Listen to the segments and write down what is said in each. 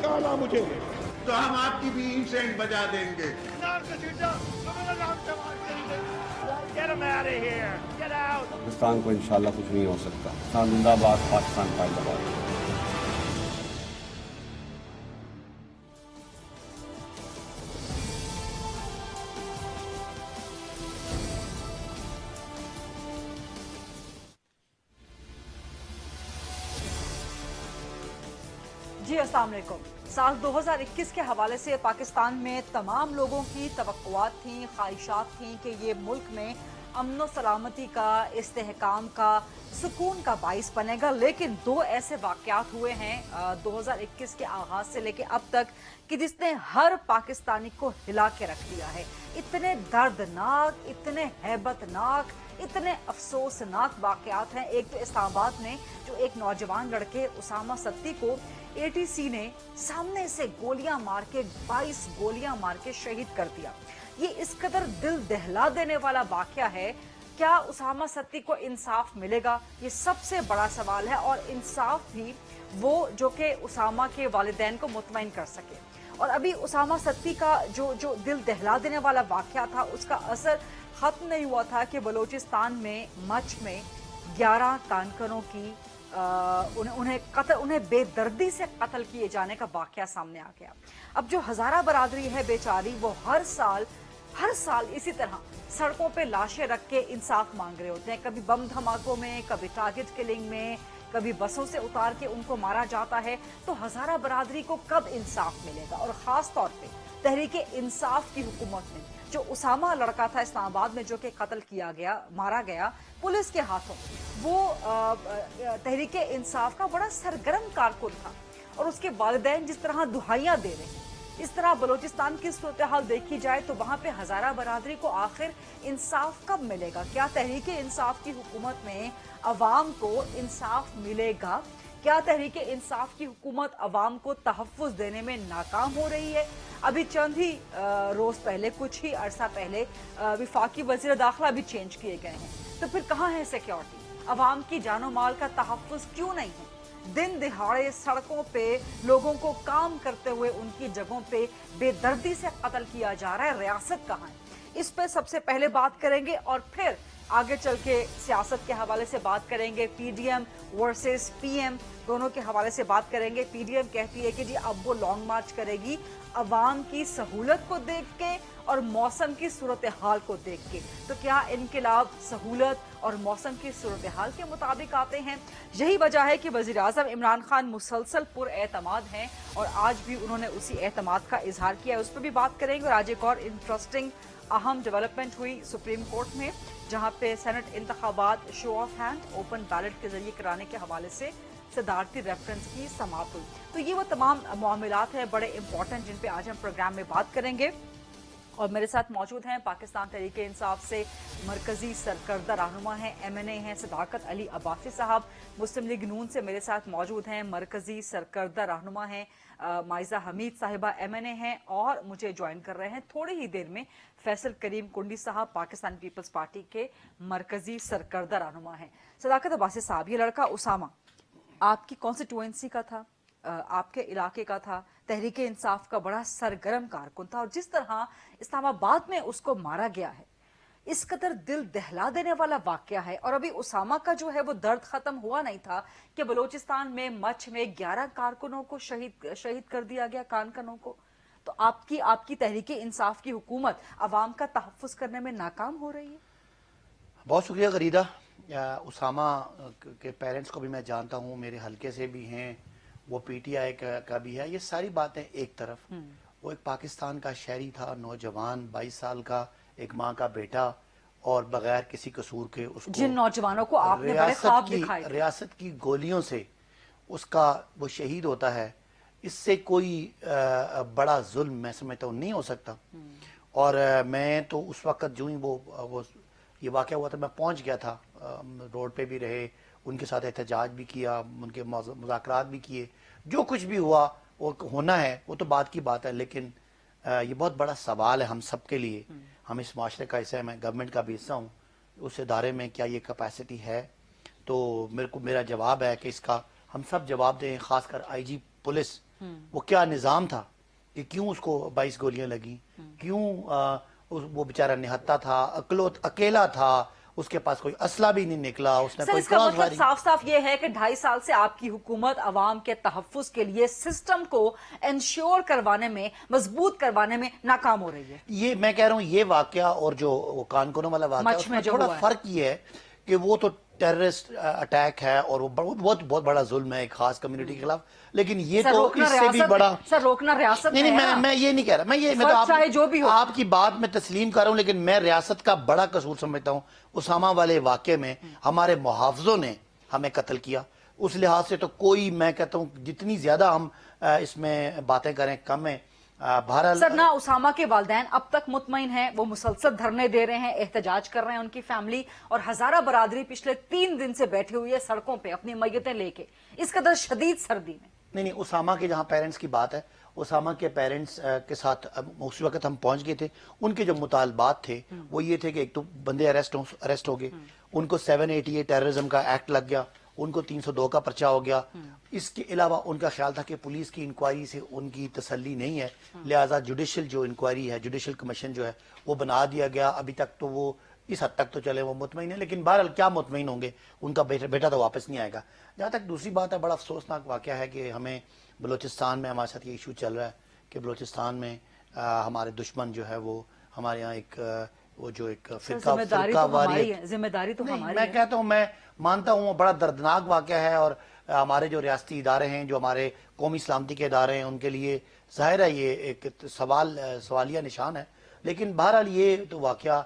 निकाला मुझे तो हम आपकी भी सेंट बजा देंगे। पाकिस्तान को इंशाल्लाह कुछ नहीं हो सकता। पाकिस्तान जिंदाबाद, पाकिस्तान जिंदाबाद। जी अस्सलाम वालेकुम। साल 2021 के हवाले से पाकिस्तान में तमाम लोगों की तवक्कुआत थी, ख्वाहिशात थी कि ये मुल्क में अमन व सलामती का, इस्तेहकाम का, सुकून का बाइस बनेगा। लेकिन दो ऐसे वाक़यात हुए हैं 2021 के आगाज से लेके अब तक कि जिसने हर पाकिस्तानी को हिला के रख दिया है। इतने दर्दनाक, इतने हैबतनाक, इतने अफसोसनाक वाक़यात हैं। एक तो इस्लामाबाद में जो एक नौजवान लड़के उसामा सत्ती को एटीसी ने सामने से गोलियां मार के 22 गोलियां मार के शहीद कर दिया। ये इस कदर दिल दहला देने वाला वाक़या है। क्या उसामा सत्ती को इंसाफ मिलेगा? ये सबसे बड़ा सवाल है। और इंसाफ भी वो जो कि उसामा के वालिदैन को मुतमईन कर सके। और अभी उसामा सत्ती का जो दिल दहला देने वाला वाक़या था, उसका असर खत्म नहीं हुआ था कि बलूचिस्तान में मच में 11 कानकनों की उन्हें बेदर्दी से कत्ल किए जाने का वाक़या सामने आ गया। अब जो हज़ारा बरादरी है बेचारी, वो हर साल इसी तरह सड़कों पे लाशें रख के इंसाफ मांग रहे होते हैं। कभी बम धमाकों में, कभी टारगेट किलिंग में, कभी बसों से उतार के उनको मारा जाता है। तो हज़ारा बरादरी को कब इंसाफ मिलेगा? और ख़ास तौर पे तहरीके इंसाफ की हुकूमत में जो उसामा लड़का था इस्लामाबाद में जो कि कत्ल किया गया, मारा गया पुलिस के हाथों, वो तहरीके इंसाफ का बड़ा सरगर्म कारकुन था। और उसके वालिदैन जिस तरह दुहाइयां दे रहे हैं, इस तरह बलूचिस्तान की सूरत हाल देखी जाए तो वहां पे हज़ारा बरादरी को आखिर इंसाफ कब मिलेगा? क्या तहरीके इंसाफ की हुकूमत में अवाम को इंसाफ मिलेगा? क्या तहरीके इंसाफ की हुकूमत अवाम को तहफ़्फ़ुज़ देने में नाकाम हो रही है? अभी चंद ही रोज पहले, कुछ ही अरसा पहले विफाकी वज़ीर दाखिला भी चेंज किए गए हैं। तो फिर कहाँ है सिक्योरिटी? अवाम की जानो माल का तहफ़्फ़ुज़ क्यों नहीं है? दिन दिहाड़े सड़कों पे लोगों को काम करते हुए उनकी जगहों पे बेदर्दी से कत्ल किया जा रहा है। रियासत कहाँ है? इस पे सबसे पहले बात करेंगे और फिर आगे चल के सियासत के हवाले से बात करेंगे। पीडीएम वर्सेस पीएम दोनों के हवाले से बात करेंगे। पीडीएम कहती है कि जी अब वो लॉन्ग मार्च करेगी अवाम की सहूलत को देख के और मौसम की सूरत हाल को देख के। तो क्या इनकलाब सहूलत और मौसम की सूरत हाल के मुताबिक आते हैं? यही वजह है कि वज़ीर आज़म इमरान खान मुसलसल पुरएतमाद हैं और आज भी उन्होंने उसी एतमाद का इजहार किया है। उस पर भी बात करेंगे। और आज एक और इंटरेस्टिंग अहम डेवलपमेंट हुई सुप्रीम कोर्ट में, जहां पे सेनेट इंतखाबात show of hand open ballot के जरिए कराने के हवाले से सदारती रेफरेंस की समाप्त हुई। तो ये वो तमाम मामलात हैं बड़े इंपॉर्टेंट जिन पे आज हम प्रोग्राम में बात करेंगे। और मेरे साथ मौजूद हैं पाकिस्तान तहरीके इंसाफ से मरकजी सरकर्दा रहनुमा हैं, MNA हैं सदाकत अली अब्बासी साहब। मुस्लिम लीग नून से मेरे साथ मौजूद हैं मरकजी सरकर्दा रहनुमा हैं माइजा हमीद साहिबा, MNA हैं। और मुझे ज्वाइन कर रहे हैं थोड़ी ही देर में फैसल करीम कुंडी साहब, पाकिस्तान पीपल्स पार्टी के मरकजी सरकर्दा रहनुमा हैं। सदाकत अब्बासी साहब, ये लड़का उसामा आपकी कॉन्स्टिट्यूएंसी का था, आपके इलाके का था, तहरीके इंसाफ का बड़ा सरगर्म कारकुन था। और जिस तरह इस्लामाबाद में उसको मारा गया है, इस कदर दिल दहला देने वाला वाकया है। और अभी उसामा का जो है वो दर्द खत्म हुआ नहीं था कि बलूचिस्तान में मच में 11 कारकुनों को शहीद कर दिया गया, कानकनों को। तो आपकी तहरीके इंसाफ की हुकूमत अवाम का तहफ़्फ़ुज़ करने में नाकाम हो रही है। बहुत शुक्रिया गरीदा। उसामा के पेरेंट्स को भी मैं जानता हूँ, मेरे हलके से भी हैं, वो PTI का भी है। ये सारी बातें एक तरफ, वो एक पाकिस्तान का शहरी था, नौजवान 22 साल का, एक माँ का बेटा, और बगैर किसी कसूर के उसको, जिन नौजवानों को आपने बड़े ख्वाब दिखाए थे, रियासत की गोलियों से उसका वो शहीद होता है। इससे कोई बड़ा जुल्म मैं समझता हूँ नहीं हो सकता। और मैं तो उस वक्त जो ही वो ये वाक़या हुआ था, मैं पहुंच गया था, रोड पे भी रहे, उनके साथ एहतजाज भी किया, उनके मुज़ाकरात भी किए। जो कुछ भी हुआ वो होना है, वो तो बात की बात है। लेकिन ये बहुत बड़ा सवाल है हम सब के लिए। हम इस माशरे का हिस्सा है, मैं गवर्नमेंट का भी हिस्सा हूँ, उस इदारे में क्या ये कैपेसिटी है? तो मेरा जवाब है कि इसका हम सब जवाब दें, खासकर IG पुलिस, वो क्या निज़ाम था कि क्यों उसको 22 गोलियां लगी, क्यों वो बेचारा निहत्था था, अकेला था, उसके पास कोई असला भी नहीं निकला, उसने सर कोई इसका क्रॉस मतलब फायरिंग। साफ साफ ये है कि 2.5 साल से आपकी हुकूमत अवाम के तहफ्फुज के लिए सिस्टम को इंश्योर करवाने में, मजबूत करवाने में नाकाम हो रही है। ये मैं कह रहा हूँ, ये वाकया और जो वो कानकोनों वाला वाकया, मच में उसमें जो थोड़ा हुआ है। फर्क ये है कि वो तो टेररिस्ट अटैक है और वो बहुत बहुत बड़ा जुल्म है एक खास कम्युनिटी के खिलाफ, लेकिन ये सर तो रोकना इससे भी रियासत बड़ा। में, सर रोकना रियासत नहीं में नहीं, है ना। मैं ये नहीं कह रहा, मैं तो फर्क चाहे जो भी हो। आपकी बात में तस्लीम कर रहा हूँ, लेकिन मैं रियासत का बड़ा कसूर समझता हूँ। उसामा वाले वाक़े में हमारे मुहाफ़िज़ों ने हमें कत्ल किया, उस लिहाज से तो कोई, मैं कहता हूँ जितनी ज्यादा हम इसमें बातें करें कम है। बहरहाल सर ना उसामा के वालदैन अब तक मुतमईन हैं, वो मुसलसल धरने दे रहे हैं, एहतजाज कर रहे हैं उनकी फैमिली, और हजारा बरादरी पिछले 3 दिन से बैठी हुई है सड़कों पे अपनी मैयतें लेके, इस कदर शदीद सर्दी में। नहीं, उसामा के जहाँ पेरेंट्स की बात है, उसामा के पेरेंट्स के साथ उस वक्त हम पहुंच गए थे। उनके जो मुतालबात थे वो ये थे कि एक तो बंदे अरेस्ट हो गए, उनको 788 टेररिज्म का एक्ट लग गया, उनको 302 का पर्चा हो गया। इसके अलावा उनका ख्याल था कि पुलिस की इंक्वायरी से उनकी तसल्ली नहीं है, लिहाजा जुडिशल जो इंक्वायरी है, जुडिशल कमीशन जो है वो बना दिया गया। अभी तक तो वो इस हद तक तो चले वो मुतमईन है, लेकिन बहरहाल क्या मुतमईन होंगे, उनका बेटा तो वापस नहीं आएगा। जहाँ तक दूसरी बात है, बड़ा अफसोसनाक वाक़या है कि हमें बलूचिस्तान में हमारे साथ ये इशू चल रहा है कि बलूचिस्तान में हमारे दुश्मन जो है वो हमारे यहाँ एक वो जो एक फिरका वारियत, जिम्मेदारी तो हमारी मैं है। कहता हूँ, मैं मानता हूँ वो बड़ा दर्दनाक वाक़या है, और हमारे जो रियासती इदारे हैं, जो हमारे कौमी सलामती के इदारे हैं, उनके लिए ज़ाहिर है ये एक सवालिया निशान है। लेकिन बहरहाल ये तो वाक़या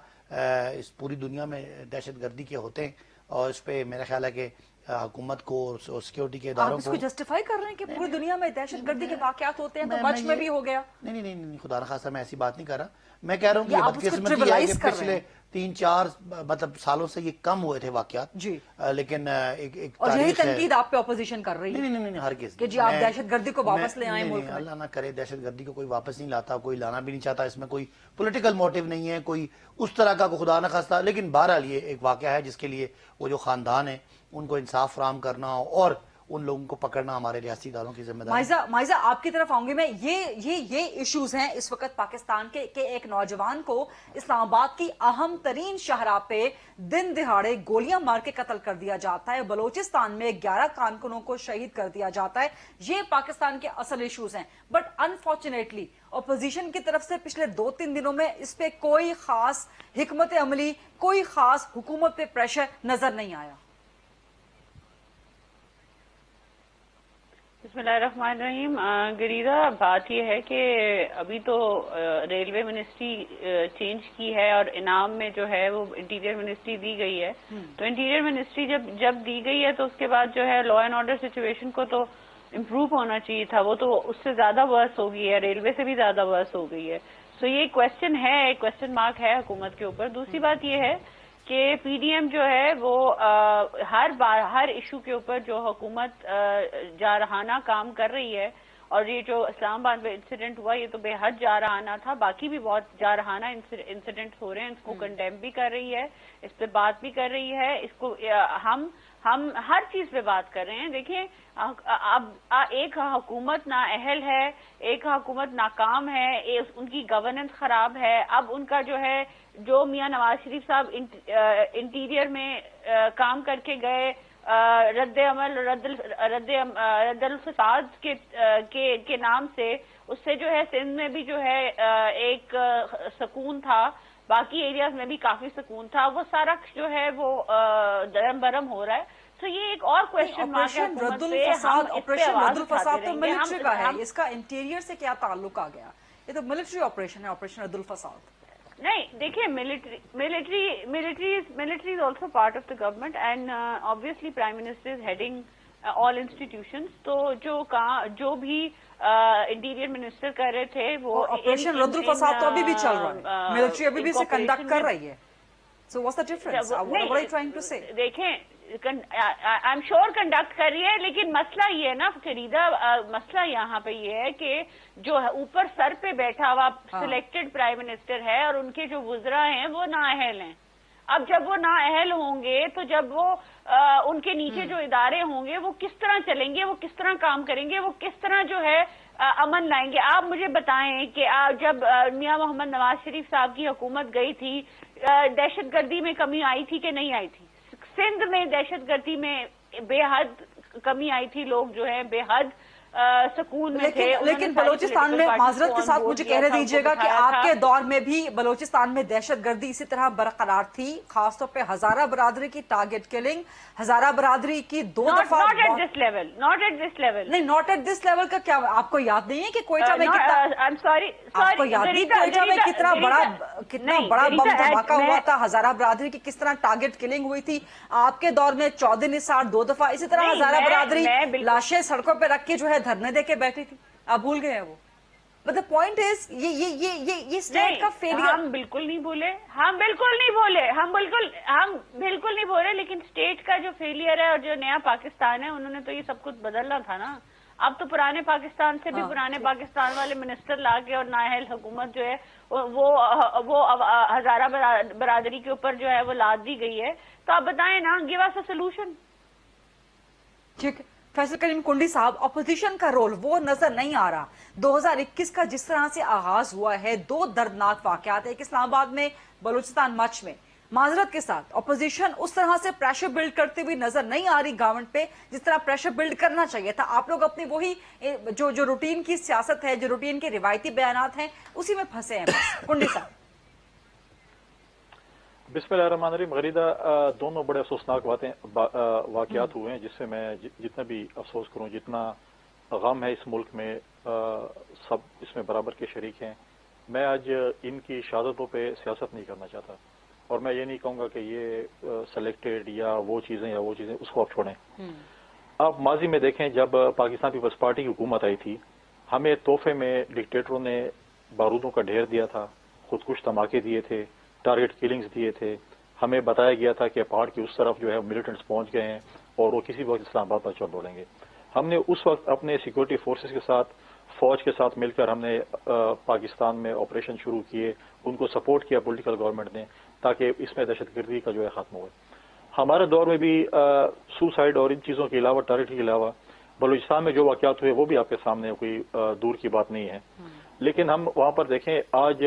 इस पूरी दुनिया में दहशत गर्दी के होते हैं, और इस पर मेरा ख्याल है कि हुकूमत को और सिक्योरिटी के इदारों आप इसको जस्टिफाई कर रहे हैं कि पूरी दुनिया में दहशत गर्दी के वाकयात होते हैं, तो मच में भी हो गया। नहीं, खुदा न खासा मैं ऐसी बात नहीं कर रहा। मैं कह रहा हूँ कि आप उसको बदकिस्मती है कि trivialize कर रहे पिछले हैं। 3-4 मतलब सालों से ये कम हुए थे वाकयात जी। लेकिन एक और यही तारीख है। तनकीद आप पे ऑपोजिशन कर रही है नहीं, हर किस कि जी आप दहशतगर्दी को वापस ले आए मुल्क में। अल्लाह ना करे, दहशतगर्दी को कोई वापस नहीं लाता, कोई लाना भी नहीं चाहता, इसमें कोई पॉलिटिकल मोटिव नहीं है, कोई उस तरह का खुदा न खास्ता। लेकिन बहरहाल ये एक वाकया है जिसके लिए वो जो खानदान है उनको इंसाफ फराहम करना और उन लोगों को पकड़ना हमारे रियासती इदारों की जिम्मेदारी। माइजा आपकी तरफ आऊंगी मैं। ये इश्यूज हैं इस वक्त पाकिस्तान के एक नौजवान को इस्लामाबाद की अहम तरीन शाहराह पे दिन दिहाड़े गोलियां मार के कत्ल कर दिया जाता है। बलोचिस्तान में 11 कारकुनों को शहीद कर दिया जाता है। ये पाकिस्तान के असल इश्यूज हैं, बट अनफॉर्चुनेटली अपोजिशन की तरफ से पिछले 2-3 दिनों में इस पे कोई खास हिकमत अमली, कोई खास हुकूमत पे प्रेशर नजर नहीं आया। बिस्मिल्लाहिर्रहमानिर्रहीम। गरीदा, बात यह है कि अभी तो रेलवे मिनिस्ट्री चेंज की है और इनाम में जो है वो इंटीरियर मिनिस्ट्री दी गई है। तो इंटीरियर मिनिस्ट्री जब दी गई है तो उसके बाद जो है लॉ एंड ऑर्डर सिचुएशन को तो इम्प्रूव होना चाहिए था, वो तो उससे ज्यादा वर्स हो गई है, रेलवे से भी ज्यादा वर्स हो गई है। सो ये क्वेश्चन है, क्वेश्चन मार्क है हुकूमत के ऊपर। दूसरी बात ये है कि पीडीएम जो है वो हर इशू के ऊपर जो हुकूमत जारहाना काम कर रही है, और ये जो इस्लामाबाद में इंसिडेंट हुआ ये तो बेहद जारहाना था, बाकी भी बहुत जारहाना इंसिडेंट हो रहे हैं, इसको कंडेम भी कर रही है, इस पे बात भी कर रही है, इसको हम हर चीज पे बात कर रहे हैं। देखिए अब एक हुकूमत नाअहल है, एक हुकूमत नाकाम है, उनकी गवर्नेंस खराब है। अब उनका जो है जो मियां नवाज शरीफ साहब इंटीरियर में काम करके गए, रद्द फसाद के नाम से, उससे जो है सिंध में भी जो है एक सुकून था, बाकी एरियाज में भी काफी सुकून था, वो सारा जो है वो दरम बरम हो रहा है। तो ये एक और क्वेश्चन मार्क है ऑपरेशन रद्दुल फसाद तो मिलिट्री का है, इसका इंटीरियर से क्या ताल्लुक आ गया? ये तो मिलिट्री ऑपरेशन है, ऑपरेशन रद्दुल फसाद। नहीं, देखिए military is also part of the government and obviously prime minister is heading all institutions. तो जो भी इंटीरियर मिनिस्टर कर रहे थे वो ऑपरेशन रद्दुल फसाद तो अभी भी चल रहा है, मिलिट्री अभी भी इसे कंडक्ट कर रही है। So what's the difference? What are you trying to say? देखें, आई एम श्योर कंडक्ट कर रही है, लेकिन मसला ये है ना फरीदा, मसला यहाँ पे ये है कि जो ऊपर सर पे बैठा हुआ सिलेक्टेड प्राइम मिनिस्टर है और उनके जो वुज़रा हैं वो नाअहल हैं। اب جب وہ نااہل ہوں گے تو جب وہ ان کے نیچے جو ادارے ہوں گے وہ کس طرح چلیں گے, وہ کس طرح کام کریں گے, وہ کس طرح جو ہے امن لائیں گے. آپ مجھے بتائیں کہ جب میاں محمد نواز شریف صاحب کی حکومت گئی تھی دہشت گردی میں کمی آئی تھی کہ نہیں آئی تھی؟ سندھ میں دہشت گردی میں بے حد کمی آئی تھی, لوگ جو ہے بے حد سکون میں تھے. لیکن بلوچستان میں معذرت کے ساتھ مجھے کہنے دیجیے گا کہ آپ کے دور میں بھی بلوچستان میں دہشت گردی اسی طرح برقرار تھی, خاص طور پہ ہزارہ برادری کی ٹارگٹ کلنگ, ہزارہ برادری کی 2 دفعہ. Not at this level, not at this level. نہیں, ناٹ ایٹ دس لیول کا کیا آپ کو یاد نہیں ہے کہ کوئٹہ میں آپ کو یاد نہیں کوئٹہ میں کتنا بڑا بم دھماکہ ہوا تھا, ہزارہ برادری کی کس طرح ٹارگٹ کلنگ ہوئی تھی آپ کے دور میں, 14 نثار 2 دفعہ, اسی طرح ہزارہ برادری لاشیں سڑکوں پہ رکھ کے جو ہے دھرنے دے کے بیٹھی تھی. آپ بھول گئے ہیں وہ. But the point is یہ اسٹیٹ کا فیلئر. ہم بالکل نہیں بولے, ہم بالکل نہیں بولے, لیکن اسٹیٹ کا جو فیلئر ہے اور جو نیا پاکستان ہے انہوں نے تو یہ سب کچھ بدلنا تھا نا. اب تو پرانے پاکستان سے بھی پرانے پاکستان والے منسٹر لا کے اور نااہل حکومت جو ہے وہ ہزارہ برادری کے اوپر جو ہے وہ لاد دی گئی ہے. تو آپ بتائیں نا, گیو اس اے سولوشن. ٹھیک ہے فیصل کریم کنڈی صاحب, اپوزیشن کا رول وہ نظر نہیں آ رہا. 2021 کا جس طرح سے آغاز ہوا ہے, 2 دردناک واقعات, ایک اسلام آباد میں, بلوچستان مچ میں. معذرت کے ساتھ اپوزیشن اس طرح سے پریشر بلڈ کرتی ہوئی نظر نہیں آ رہی گورنمنٹ پہ جس طرح پریشر بلڈ کرنا چاہیے تھا. آپ لوگ اپنی وہی جو روٹین کی سیاست ہے, جو روٹین کے روایتی بیانات ہیں, اسی میں پھنسے ہیں بس. کنڈی صاحب. بسم اللہ الرحمن الرحیم. غریدہ, دونوں بڑے افسوسناک واقعات ہوئے ہیں جس سے میں جتنا بھی افسوس کروں, جتنا غم ہے اس ملک میں, سب اس میں برابر کے شریک ہیں. میں آج ان کی شہادتوں پہ سیاست نہیں کرنا چاہتا, اور میں یہ نہیں کہوں گا کہ یہ سلیکٹڈ یا وہ چیزیں اس کو آپ چھوڑیں. آپ ماضی میں دیکھیں جب پاکستان پیپلز پارٹی کی حکومت آئی تھی, ہمیں تحفے میں ڈکٹیٹروں نے بارودوں کا ڈھیر دیا تھا, خودکش دھماکے دیے تھے, ٹارگٹ کلنگز دیے تھے. ہمیں بتایا گیا تھا کہ پہاڑ کی اس طرف جو ہے ملیٹنٹس پہنچ گئے ہیں اور وہ کسی وقت اسلام آباد پر چل بولیں گے. ہم نے اس وقت اپنے سیکورٹی فورسز کے ساتھ, فوج کے ساتھ مل کر ہم نے پاکستان میں آپریشن شروع کیے, ان کو سپورٹ کیا پولیٹیکل گورنمنٹ نے, تاکہ اس میں دہشت گردی کا جو ہے ختم ہوئے. ہمارے دور میں بھی سوسائڈ اور ان چیزوں کے علاوہ, ٹارگٹ کے علاوہ بلوچستان میں جو واقعات ہوئے وہ بھی آپ کے سامنے کوئی دور کی بات نہیں ہے. لیکن ہم وہاں پر دیکھیں, آج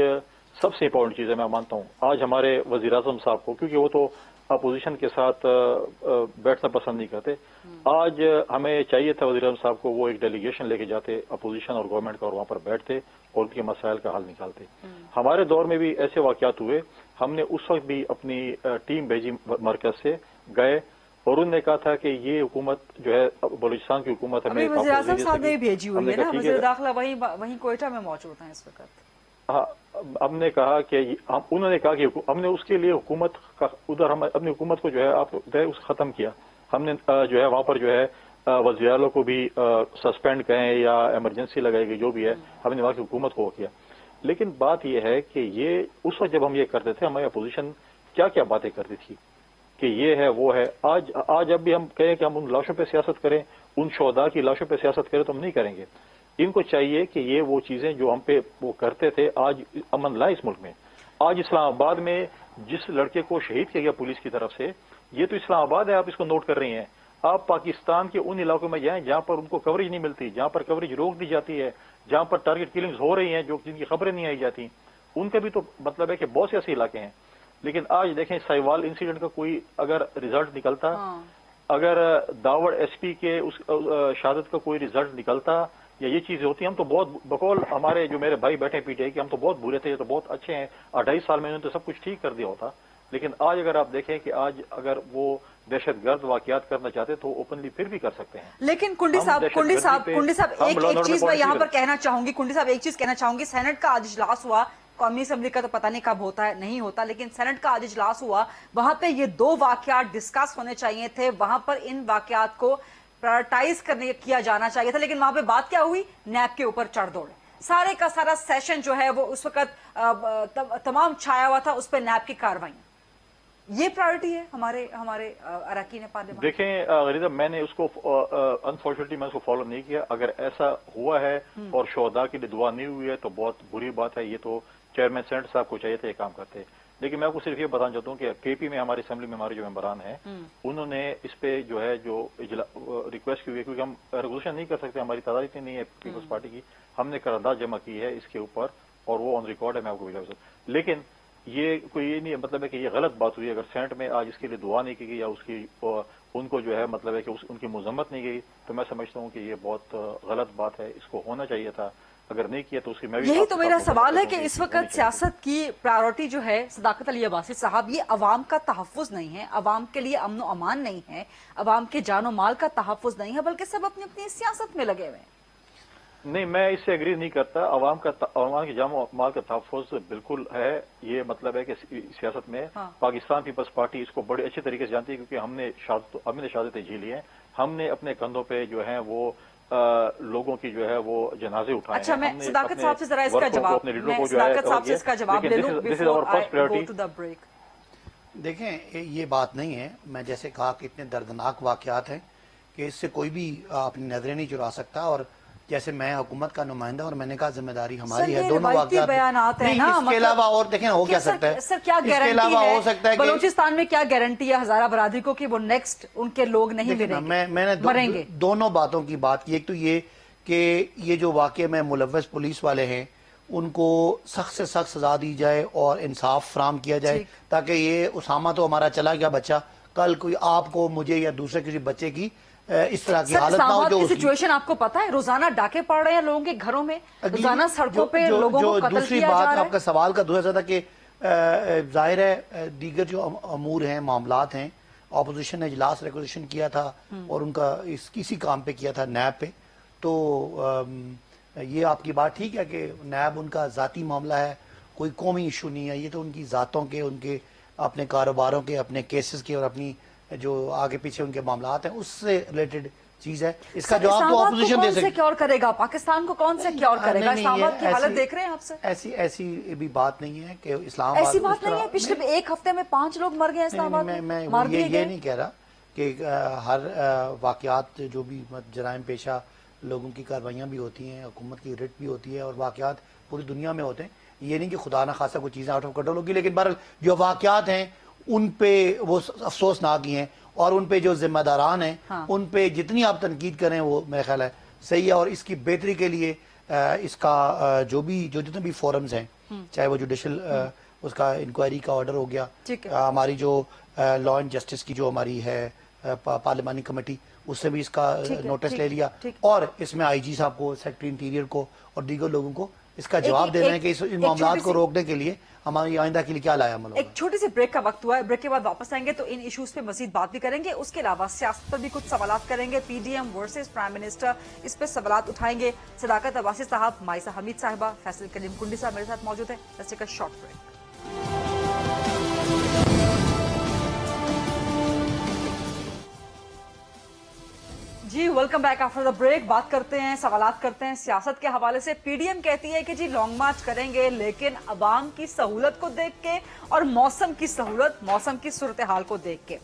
سب سے امپورٹنٹ چیز ہے, میں مانتا ہوں, آج ہمارے وزیر اعظم صاحب کو, کیونکہ وہ تو اپوزیشن کے ساتھ بیٹھنا پسند نہیں کرتے, آج ہمیں چاہیے تھا وزیر اعظم صاحب کو وہ ایک ڈیلیگیشن لے کے جاتے اپوزیشن اور گورنمنٹ کا, اور وہاں پر بیٹھتے اور ان کے مسائل کا حل نکالتے. ہمارے دور میں بھی ایسے واقعات ہوئے, ہم نے اس وقت بھی اپنی ٹیم بھیجی مرکز سے, گئے اور انہوں نے کہا تھا کہ یہ حکومت جو ہے بلوچستان کی حکومت ہے. وزیر اعظم صاحب نے بھیجی ہوئی ہے نا, وزیر داخلہ وہیں کوئٹہ میں موجود ہیں اس وقت. ہاں, ہم نے کہا کہ انہوں نے کہا کہ ہم نے اس کے لیے حکومت کا ادھر ہم اپنی حکومت کو جو ہے آپ ختم کیا. ہم نے جو ہے وہاں پر جو ہے وزیر اعلیٰ کو بھی سسپینڈ کہیں یا ایمرجنسی لگائی گئی, جو بھی ہے ہم نے وہاں کی حکومت کو کیا. لیکن بات یہ ہے کہ یہ اس وقت جب ہم یہ کرتے تھے, ہماری اپوزیشن کیا کیا باتیں کرتی تھی کہ یہ ہے وہ ہے. آج اب بھی ہم کہیں کہ ہم ان لاشوں پہ سیاست کریں, ان شہداء کی لاشوں پہ سیاست کریں, تو ہم نہیں کریں گے. ان کو چاہیے کہ یہ وہ چیزیں جو ہم پہ وہ کرتے تھے, آج امن لائے اس ملک میں. آج اسلام آباد میں جس لڑکے کو شہید کیا گیا پولیس کی طرف سے, یہ تو اسلام آباد ہے, آپ اس کو نوٹ کر رہی ہیں. آپ پاکستان کے ان علاقوں میں جائیں جہاں پر ان کو کوریج نہیں ملتی, جہاں پر کوریج روک دی جاتی ہے, جہاں پر ٹارگٹ کلنگز ہو رہی ہیں جن کی خبریں نہیں آئی جاتی, ان کا بھی تو مطلب ہے کہ بہت سے ایسے علاقے ہیں. لیکن آج دیکھیں سائیوال انسیڈنٹ کا کوئی اگر ریزلٹ نکلتا, اگر داوڑ ایس پی کے شہادت کا کوئی ریزلٹ نکلتا, یا یہ چیزیں ہوتی, ہم تو بہت بقول ہمارے جو میرے بھائی بیٹھے پی ٹی آئی کہ ہم تو بہت برے تھے, یہ تو بہت اچھے ہیں, 2.5 سال میں انہوں نے تو سب کچھ ٹھیک کر دیا ہوتا. لیکن آج اگر آپ دیکھیں کہ آج اگر وہ دہشت گرد واقعات کرنا چاہتے تو اوپنلی پھر بھی کر سکتے ہیں. لیکن کنڈی صاحب ایک چیز میں یہاں پر کہنا چاہوں گی, کنڈی صاحب ایک چیز کہنا چاہوں گی, سینٹ کا آج اجلاس ہوا, قومی اسمبلی کا تو پتہ نہیں کب ہوتا ہے, نہیں ہوتا, لیکن سینٹ کا آج اجلاس ہوا, وہاں پہ یہ 2 واقعات ڈسکس ہونے چاہیے تھے, وہاں پر ان واقعات کو پرائرٹائز کیا جانا چاہیے تھا. لیکن وہاں پہ بات کیا ہوئی, نیب کے اوپر چڑھ دوڑے. سارے کا سارا سیشن جو ہے وہ اس وقت تمام چھایا ہوا تھا اس پہ نیب کی کاروائیاں. یہ پرائرٹی ہے ہمارے اراکین پارلیمنٹ. دیکھیں غریدہ, میں نے اس کو انفارچونیٹلی میں اس کو فالو نہیں کیا. اگر ایسا ہوا ہے اور شہداء کے لیے دعا نہیں ہوئی ہے تو بہت بری بات ہے. یہ تو چیئرمین سینٹ صاحب کو چاہیے تھا یہ کام کرتے, लेकिन मैं आपको सिर्फ ये बताना चाहता हूँ कि केपी में हमारी असेंबली में हमारे जो मेंबरान हैं उन्होंने इस पे जो है जो रिक्वेस्ट की हुई है, क्योंकि हम रेजोल्यूशन नहीं कर सकते, हमारी तादाद इतनी नहीं है पीपल्स पार्टी की, हमने करारदाद जमा की है इसके ऊपर और वो ऑन रिकॉर्ड है, मैं आपको भिजवा सकता। लेकिन ये कोई ये नहीं मतलब है कि ये गलत बात हुई, अगर सेनेट में आज इसके लिए दुआ नहीं की गई या उसकी उनको जो है मतलब है कि उनकी मजम्मत नहीं गई, तो मैं समझता हूँ कि ये बहुत गलत बात है, इसको होना चाहिए था, अगर नहीं किया तो उसकी मैं भी यही तो मेरा सवाल है कि इस वक्त सियासत की प्रायोरिटी जो है सदाकत अली अब्बासी साहब, ये अवाम का तहफ़्फ़ुज़ नहीं है, अवाम के लिए अमन व अमान नहीं है, अवाम के जानो माल का तहफ़्फ़ुज़ नहीं है, बल्कि सब अपनी अपनी सियासत में लगे हुए हैं। नहीं, मैं इससे एग्री नहीं करता। अवाम के जानो माल का तहफ़्फ़ुज़ बिल्कुल है, ये मतलब है कि सियासत में पाकिस्तान पीपल्स पार्टी इसको बड़े अच्छे तरीके से जानती है, क्योंकि हमने शहादतें झेली हैं, हमने अपने कंधों पे जो है वो लोगों की जो है वो जनाजे उठाए। अच्छा, मैं सदाकत साहब से जरा इसका जवाब ले लूं before I go to the break. देखें, ये बात नहीं है, मैं जैसे कहा कि इतने दर्दनाक वाकयात हैं कि इससे कोई भी अपनी नजरें नहीं चुरा सकता, और जैसे मैं हुकूमत का नुमाइंदा और मैंने कहा जिम्मेदारी हमारी है, दोनों वाकयात बयानात है ना, इसके अलावा और देखें हो क्या सकता है सर, क्या इसके अलावा हो सकता है बलूचिस्तान में क्या गारंटी है हजारा बरादरी को कि वो नेक्स्ट उनके लोग नहीं मैंने दोनों बातों की बात की। एक तो ये कि ये जो वाकये में मुलव्वस पुलिस वाले हैं उनको सख्त से सख्त सजा दी जाए और इंसाफ फराम किया जाए, ताकि ये उसामा तो हमारा चला गया बच्चा, कल कोई आपको मुझे या दूसरे किसी बच्चे की इस तरह की हालत ना हो। जो सिचुएशन आपको पता है, रोजाना डाके पड़ रहे हैं लोगों के घरों में, रोजाना सड़कों पे लोगों को कत्ल दूसरी किया जा रहा है। बात आपका सवाल का दूसरा था कि जाहिर है दीगर जो अमूर हैं, मामलात हैं, ऑपोजिशन ने इजलास रिक्वेजिशन किया था और उनका किसी काम पे किया था नैब पे, तो ये आपकी बात ठीक है कि नैब उनका जाती मामला है, कोई कौमी इशू नहीं है, ये तो उनकी जातों के, उनके अपने कारोबारों के, अपने केसेस के और अपनी जो आगे पीछे उनके मामलात हैं उससे रिलेटेड चीज है। इसका जवाब तो ऑपोजिशन दे सकती है। क्योर करेगा पाकिस्तान को, कौन से क्योर करेगा? इस्लामाबाद की हालत देख रहे हैं आपसे। ऐसी भी बात नहीं है कि इस्लामाबाद, ऐसी बात नहीं है। पिछले एक हफ्ते में 5 लोग मर गए इस्लामाबाद में। मैं ये नहीं कह रहा कि हर वाकयात जो भी जराइम पेशा लोगों की कार्रवाइयाँ भी होती हैं, हुकूमत की रिट भी होती है और वाकयात पूरी दुनिया में होते हैं, ये नहीं कि खुदा ना खासा कोई चीज़ें आउट ऑफ कंट्रोल होगी, लेकिन बहरहाल जो वाकयात हैं उन पे वो अफसोसनाक ही हैं और उन पे जो जिम्मेदारान हैं उन पे जितनी आप तनकीद करें वो मेरा ख्याल है सही है। और इसकी बेहतरी के लिए इसका जो जितने भी फोरम्स हैं, चाहे वो जुडिशल उसका इंक्वायरी का ऑर्डर हो गया, हमारी जो लॉ एंड जस्टिस की जो हमारी है पार्लिमानी कमेटी, उससे भी इसका नोटिस ले लिया, और इसमें आईजी साहब को, सेक्रेटरी इंटीरियर को और दीगर लोगों को इसका जवाब देना है कि इन मामलों को रोकने के लिए हमारी आइंदा के लिए क्या लाया अमल होगा। एक छोटी सी ब्रेक का वक्त हुआ है, ब्रेक के बाद वापस आएंगे तो इन इश्यूज पे मजीद बात भी करेंगे। उसके अलावा सियासत पर भी कुछ सवालात करेंगे, पीडीएम वर्सेस प्राइम मिनिस्टर, इस पे सवालात उठाएंगे। सदाकत अब्बासी साहब, माइसा हमीद साहिबा, फैसल करीम कुंडी साहब मेरे साथ मौजूद है। Let's take a short break. जी welcome back after the break. बात करते हैं, सवालात करते हैं सियासत के हवाले से। पीडीएम कहती है कि जी लॉन्ग मार्च करेंगे, लेकिन अवाम की सहूलत को देख के और मौसम की सहूलत, मौसम की सूरत हाल को देख के।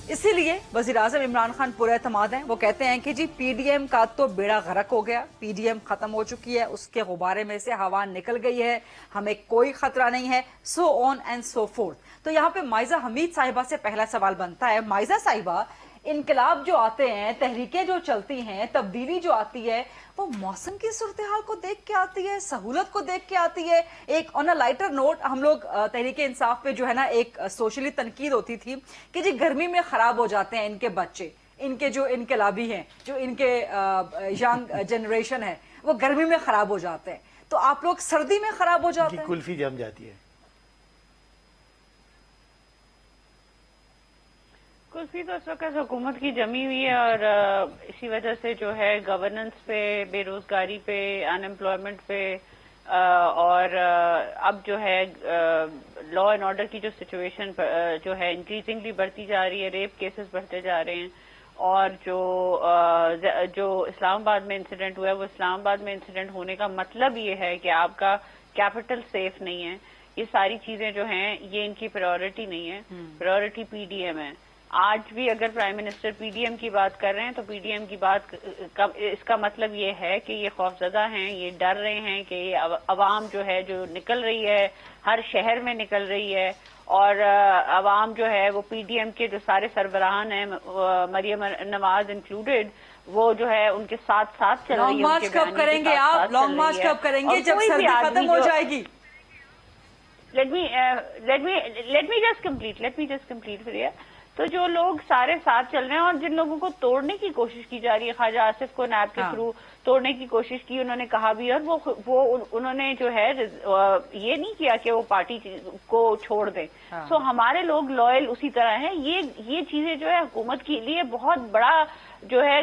इसीलिए वजीर आजम इमरान खान पूरे एतमाद हैं। वो कहते हैं कि जी पीडीएम का तो बेड़ा गर्क हो गया, पीडीएम खत्म हो चुकी है, उसके गुब्बारे में से हवा निकल गई है, हमें कोई खतरा नहीं है, so on and so fourth. तो यहाँ पे माइजा हमीद साहिबा से पहला सवाल बनता है, माइजा साहिबा, इनकलाब जो आते हैं, तहरीकें जो चलती हैं, तब्दीली जो आती है, वो मौसम की सूरत हाल को देख के आती है, सहूलत को देख के आती है। एक ऑन अ लाइटर नोट, हम लोग तहरीके इंसाफ पे जो है ना एक सोशली तनकीद होती थी कि जी गर्मी में खराब हो जाते हैं इनके बच्चे, इनके जो इनकलाबी हैं, जो इनके यंग जनरेशन है, वो गर्मी में खराब हो जाते हैं। तो आप लोग सर्दी में खराब हो जाते हैं। कुल्फी जम जाती है। कुल्फी तो इस वक्त हुकूमत की जमी हुई है और इसी वजह से जो है गवर्नेंस पे, बेरोजगारी पे, अनएम्प्लॉयमेंट पे और अब जो है लॉ एंड ऑर्डर की जो सिचुएशन जो है इंक्रीजिंगली बढ़ती जा रही है, रेप केसेस बढ़ते जा रहे हैं। और जो इस्लामाबाद में इंसिडेंट हुआ है, वो इस्लामाबाद में इंसिडेंट होने का मतलब ये है कि आपका कैपिटल सेफ नहीं है। ये सारी चीजें जो हैं ये इनकी प्रायोरिटी नहीं है, प्रायोरिटी पीडीएम है। آج بھی اگر prime minister P D M کی بات کر رہے ہیں تو پی ڈی ایم کی بات اس کا مطلب یہ ہے کہ یہ خوفزدہ ہیں، یہ ڈر رہے ہیں کہ یہ عوام جو ہے جو نکل رہی ہے، ہر شہر میں نکل رہی ہے، اور عوام جو ہے وہ پی ڈی ایم کے جو سارے سربراہان ہیں، مریم نواز انکلوڈیڈ، وہ جو ہے ان کے ساتھ ساتھ چل رہی ہے۔ لانگ مارچ کب کریں گے آپ؟ لانگ مارچ کب کریں گے جب سردی ختم ہو جائے گی؟ let me just complete Fariya. تو جو لوگ سارے ساتھ چل رہے ہیں اور جن لوگوں کو توڑنے کی کوشش کی جا رہی ہے، خواجہ آصف کو نیب کے تھرو توڑنے کی کوشش کی، انہوں نے کہا بھی، اور وہ انہوں نے جو ہے یہ نہیں کیا کہ وہ پارٹی کو چھوڑ دیں۔ سو ہمارے لوگ لوئل اسی طرح ہیں۔ یہ چیزیں جو ہے حکومت کے لیے بہت بڑا جو ہے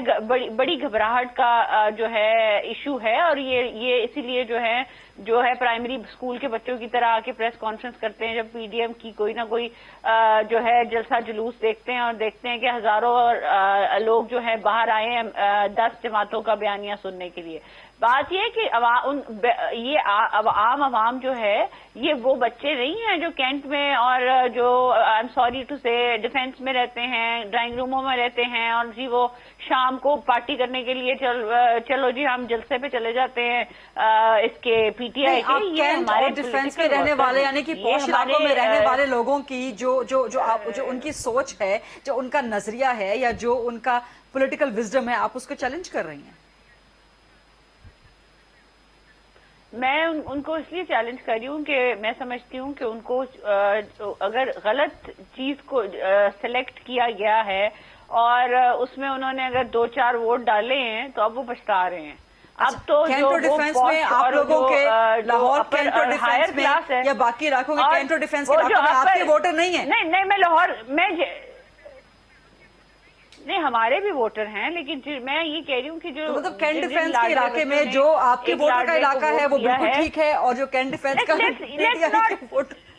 بڑی گھبراہٹ کا جو ہے ایشو ہے، اور یہ اسی لیے جو ہے پرائمری اسکول کے بچوں کی طرح آ کے پریس کانفرنس کرتے ہیں جب پی ڈی ایم کی کوئی نہ کوئی جو ہے جلسہ جلوس دیکھتے ہیں، اور دیکھتے ہیں کہ ہزاروں لوگ جو ہیں باہر آئے ہیں 10 جماعتوں کا بیانیہ سننے کے لیے۔ بات یہ کہ یہ عوام جو ہے یہ وہ بچے نہیں ہیں جو کینٹ میں اور جو آئی ایم سوری ٹو سے ڈیفینس میں رہتے ہیں، ڈرائنگ روموں میں رہتے ہیں، اور جی وہ شام کو پارٹی کرنے کے لیے چلو جی ہم جلسے پہ چلے جاتے ہیں اس کے پی ٹی آئی کے۔ یہ ہمارے ڈیفینس میں رہنے والے یعنی کہ پوش علاقوں میں رہنے والے لوگوں کی جو ان کی سوچ ہے، جو ان کا نظریہ ہے یا جو ان کا پولیٹیکل وزڈم ہے، آپ اس کو چیلنج کر رہی ہیں؟ میں ان کو اس لیے چیلنج کر رہی ہوں کہ میں سمجھتی ہوں کہ ان کو اگر غلط چیز کو سلیکٹ کیا گیا ہے اور اس میں انہوں نے اگر 2-4 ووٹ ڈالے ہیں تو اب وہ پچھتا رہے ہیں۔ اب تو کینٹو ڈیفنس میں آپ لوگوں کے لاہور کینٹو ڈیفنس میں یا باقی علاقوں کے کینٹو ڈیفنس کے علاقوں میں آپ کے ووٹر نہیں ہیں؟ نہیں میں لاہور میں نہیں، ہمارے بھی ووٹر ہیں، لیکن میں یہ کہہ رہی ہوں کہ جو مطلب کینٹ ڈیفنس کے علاقے میں جو آپ کے ووٹر کا علاقہ ہے وہ بالکل ٹھیک ہے، اور جو کینٹ ڈیفنس کا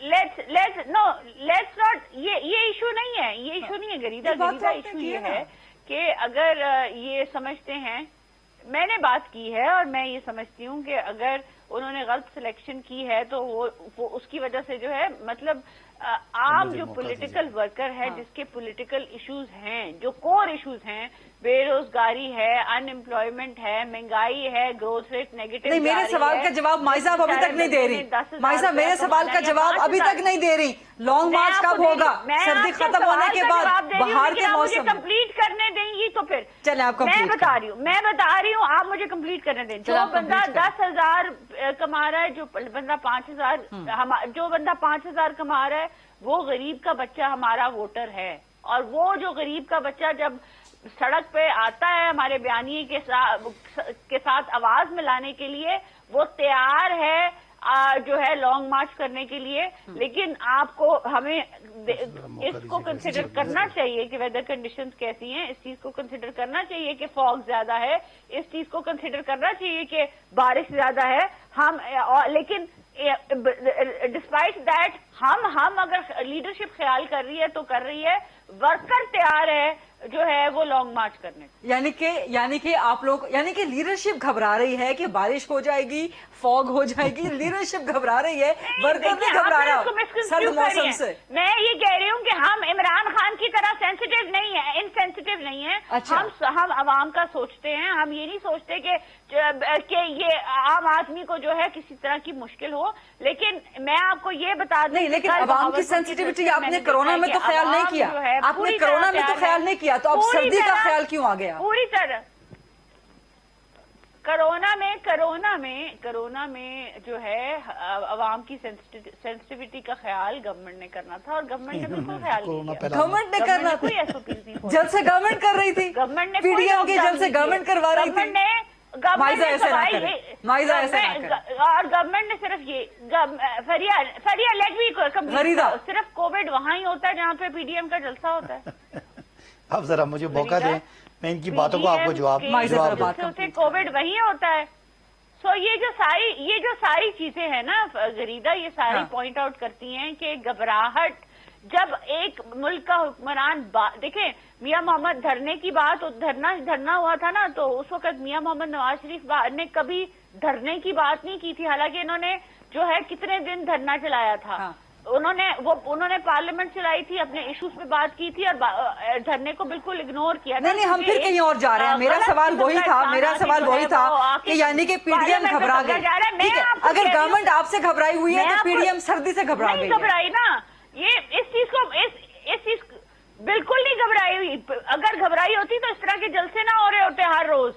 لیٹس ناٹ یہ ایشو نہیں ہے، یہ ایشو نہیں ہے غریدہ ایشو یہ ہے کہ اگر یہ سمجھتے ہیں، میں نے بات کی ہے اور میں یہ سمجھتی ہوں کہ اگر انہوں نے غلط سلیکشن کی ہے تو وہ اس کی وجہ سے جو ہے مطلب عام جو پولیٹیکل ورکر ہے جس کے پولیٹیکل ایشوز ہیں، جو کور ایشوز ہیں، بے روزگاری ہے، ان امپلائمنٹ ہے، مہنگائی ہے، گروتھ ریٹ نیگیٹو۔ نہیں، میرے سوال کا جواب مائزہ ابھی تک نہیں دے رہی۔ مائزہ میرے سوال کا جواب ابھی تک نہیں دے رہی۔ لانگ مارچ کب ہوگا؟ سردی ختم ہونے کے بعد، بہار کے موسم میں۔ کمپلیٹ کرنے دیں گی تو پھر چلیں آپ میں بتا رہی ہوں آپ مجھے کمپلیٹ کرنے دیں۔ جو بندہ 10,000 کما رہا ہے، جو بندہ 5,000 کما رہا ہے، وہ غریب کا بچہ ہمارا ووٹر ہے، اور وہ جو غریب کا بچہ جب سڑک پہ آتا ہے ہمارے بیانیے کے ساتھ آواز ملانے کے لیے، وہ تیار ہے جو ہے لانگ مارچ کرنے کے لیے، لیکن آپ کو ہمیں اس کو کنسیڈر کرنا چاہیے کہ ویدر کنڈیشنز کیسی ہیں، اس چیز کو کنسیڈر کرنا چاہیے کہ فاگ زیادہ ہے، اس چیز کو کنسیڈر کرنا چاہیے کہ بارش زیادہ ہے، لیکن ڈسپائٹ دیٹ ہم اگر لیڈرشپ خیال کر رہی ہے تو کر رہی ہے، ورکر تیار ہے جو ہے وہ لانگ مارچ کرنے۔ یعنی کہ آپ لوگ لیڈرشپ گھبرا رہی ہے کہ بارش ہو جائے گی، فاگ ہو جائے گی، لیڈرشپ گھبرا رہی ہے، ورکر نہیں گھبرا رہا سرد موسم سے۔ میں یہ کہہ رہی ہوں کہ ہم عمران خان کی طرح سینسیٹیو نہیں ہیں، انسینسیٹیو نہیں ہیں۔ ہم عوام کا سوچتے ہیں، ہم یہ نہیں سوچتے کہ یہ عام آدمی کو جو ہے کسی طرح کی مشکل ہو، لیکن میں آپ کو یہ بتا دوں، لیکن عوام کی سینسیٹیوٹی آپ نے کرونا میں تو خیال نہیں کیا، آپ نے کرونا میں تو خیال نہیں کیا، تو اب سردی کا خیال کیوں آ گیا؟ پوری طرح کرونا میں جو ہے عوام کی سینسٹیوٹی کا خیال گورنمنٹ نے کرنا تھا، اور گورنمنٹ نے بالکل خیال نہیں کیا۔ گورنمنٹ نے کرنا تھا، کوئی ایس او پیز نہیں، جب سے گورنمنٹ کر رہی تھی، گورنمنٹ نے پی ڈی ایم کی جب سے گورنمنٹ کروا رہی تھی۔ مائزہ ایسے نہ کرے، مائزہ ایسے نہ کرے۔ اور گورنمنٹ نے صرف یہ فریہ لیٹ می کمپلیٹ، صرف کووڈ وہاں ہی ہوتا ہے جہاں پہ پی ڈی ایم کا جلسہ ہوتا ہے۔ آپ ذرا مجھے موقع دیں، میں ان کی باتوں کو آپ کو جواب کووڈ وہی ہوتا ہے۔ سو یہ جو ساری چیزیں ہیں نا غریدہ، یہ ساری پوائنٹ آؤٹ کرتی ہیں کہ گھبراہٹ جب ایک ملک کا حکمران دیکھیں میاں محمد دھرنے کی بات، دھرنا ہوا تھا نا، تو اس وقت میاں محمد نواز شریف نے کبھی دھرنے کی بات نہیں کی تھی، حالانکہ انہوں نے جو ہے کتنے دن دھرنا چلایا تھا۔ انہوں نے پارلیمنٹ چلائی تھی، اپنے ایشوز پہ بات کی تھی اور دھرنے کو بالکل اگنور کیا. نہیں ہم پھر کہیں اور جا رہے ہیں. میرا سوال وہی تھا کہ یعنی کہ پی ڈی ایم گھبرا گئے. ٹھیک ہے، اگر گورنمنٹ آپ سے گھبرائی ہوئی ہے تو پی ڈی ایم سردی سے گھبرا گئی. نہیں گھبرائی نا، یہ اس چیز بالکل نہیں گھبرائی ہوئی. اگر گھبرائی ہوتی تو اس طرح کے جلسے نہ ہو رہے ہوتے ہر روز.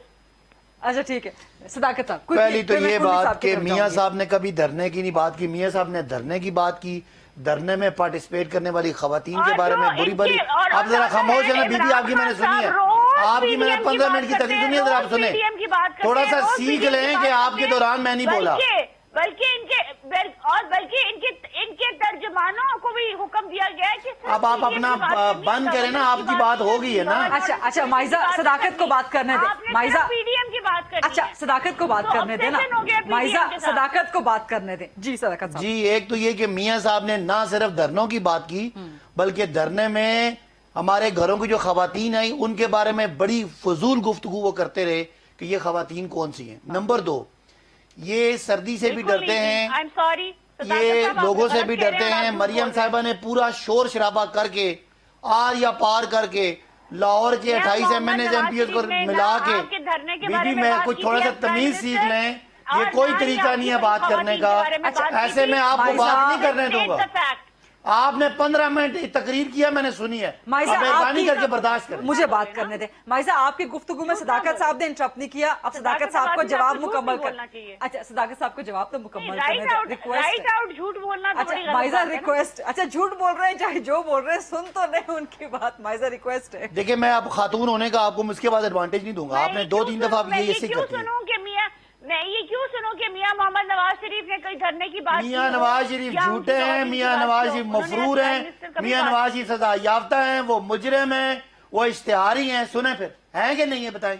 اچھا ٹھیک ہے، صداقت صاحب. پہلی تو یہ بات کہ میاں صاحب نے کبھی دھرنے کی نہیں بات کی. میاں صاحب نے دھرنے کی بات کی، دھرنے میں پارٹیسپیٹ کرنے والی خواتین کے بارے میں بری. آپ ذرا خاموش ہے نا بی بی، آپ کی میں نے سنی ہے، آپ کی میں نے 15 منٹ کی تقریر سنی ہے. ذرا آپ سنیں، تھوڑا سا سیکھ لیں کہ آپ کے دوران میں نہیں بولا. بلکہ ان کے ترجمانوں کو بھی حکم دیا گیا ہے کہ اب آپ اپنا بند کریں نا، آپ کی بات ہو گئی ہے نا. اچھا مائزہ صداقت کو بات کرنے دیں. مائزہ پی ڈی ایم کی بات کریں. اچھا صداقت کو بات کرنے دیں نا. مائزہ صداقت کو بات کرنے دیں. جی صداقت صاحب. جی ایک تو یہ کہ میاں صاحب نے نہ صرف دھرنوں کی بات کی بلکہ دھرنے میں ہمارے گھروں کی جو خواتین ہیں ان کے بارے میں بڑی فضول گفتگو وہ کرتے رہے کہ یہ خواتین کون سی ہیں. نمبر 2، یہ سردی سے بھی ڈرتے ہیں، یہ لوگوں سے بھی ڈرتے ہیں. مریم صاحبہ نے پورا شور شرابہ کر کے آر یا پار کر کے لاہور کے 28 ایم این ایز کو ملا کے. بی بی میں کچھ تھوڑا سا تمیز سیکھ لیں، یہ کوئی طریقہ نہیں ہے بات کرنے کا. ایسے میں آپ کو بات نہیں کرنے دوں گا. آپ نے 15 منٹ تقریر کیا، میں نے سنی ہے. مہربانی کر کے برداشت کریں، مجھے بات کرنے دیں. مائزہ آپ کی گفتگو میں صداقت صاحب نے انٹرپٹ نہیں کیا. اب صداقت صاحب کو جواب مکمل کرنا چاہیے. اچھا صداقت صاحب کو جواب تو مکمل کرنے دیں. ریکویسٹ. جھوٹ بولنا. اچھا مائزہ ریکویسٹ. اچھا جھوٹ بول رہے ہیں چاہے جو بول رہے ہیں، سن تو نہیں ان کی بات. مائزہ ریکویسٹ ہے. دیکھیں میں آپ خاتون ہونے کا آپ کو اس کے بعد ایڈوانٹیج نہیں دوں گا. آپ نے 2-3 دفعہ یہ ایسے کرتی ہیں. میں یہ کیوں سنوں کہ میاں محمد نواز شریف نے کوئی دھرنے کی بات کی؟ میاں نواز شریف جھوٹے ہیں، میاں نواز شریف مفرور ہیں، میاں نواز شریف سزا یافتہ ہیں، وہ مجرم ہیں، وہ اشتہاری ہیں. سنیں پھر ہیں کہ نہیں ہے بتائیں.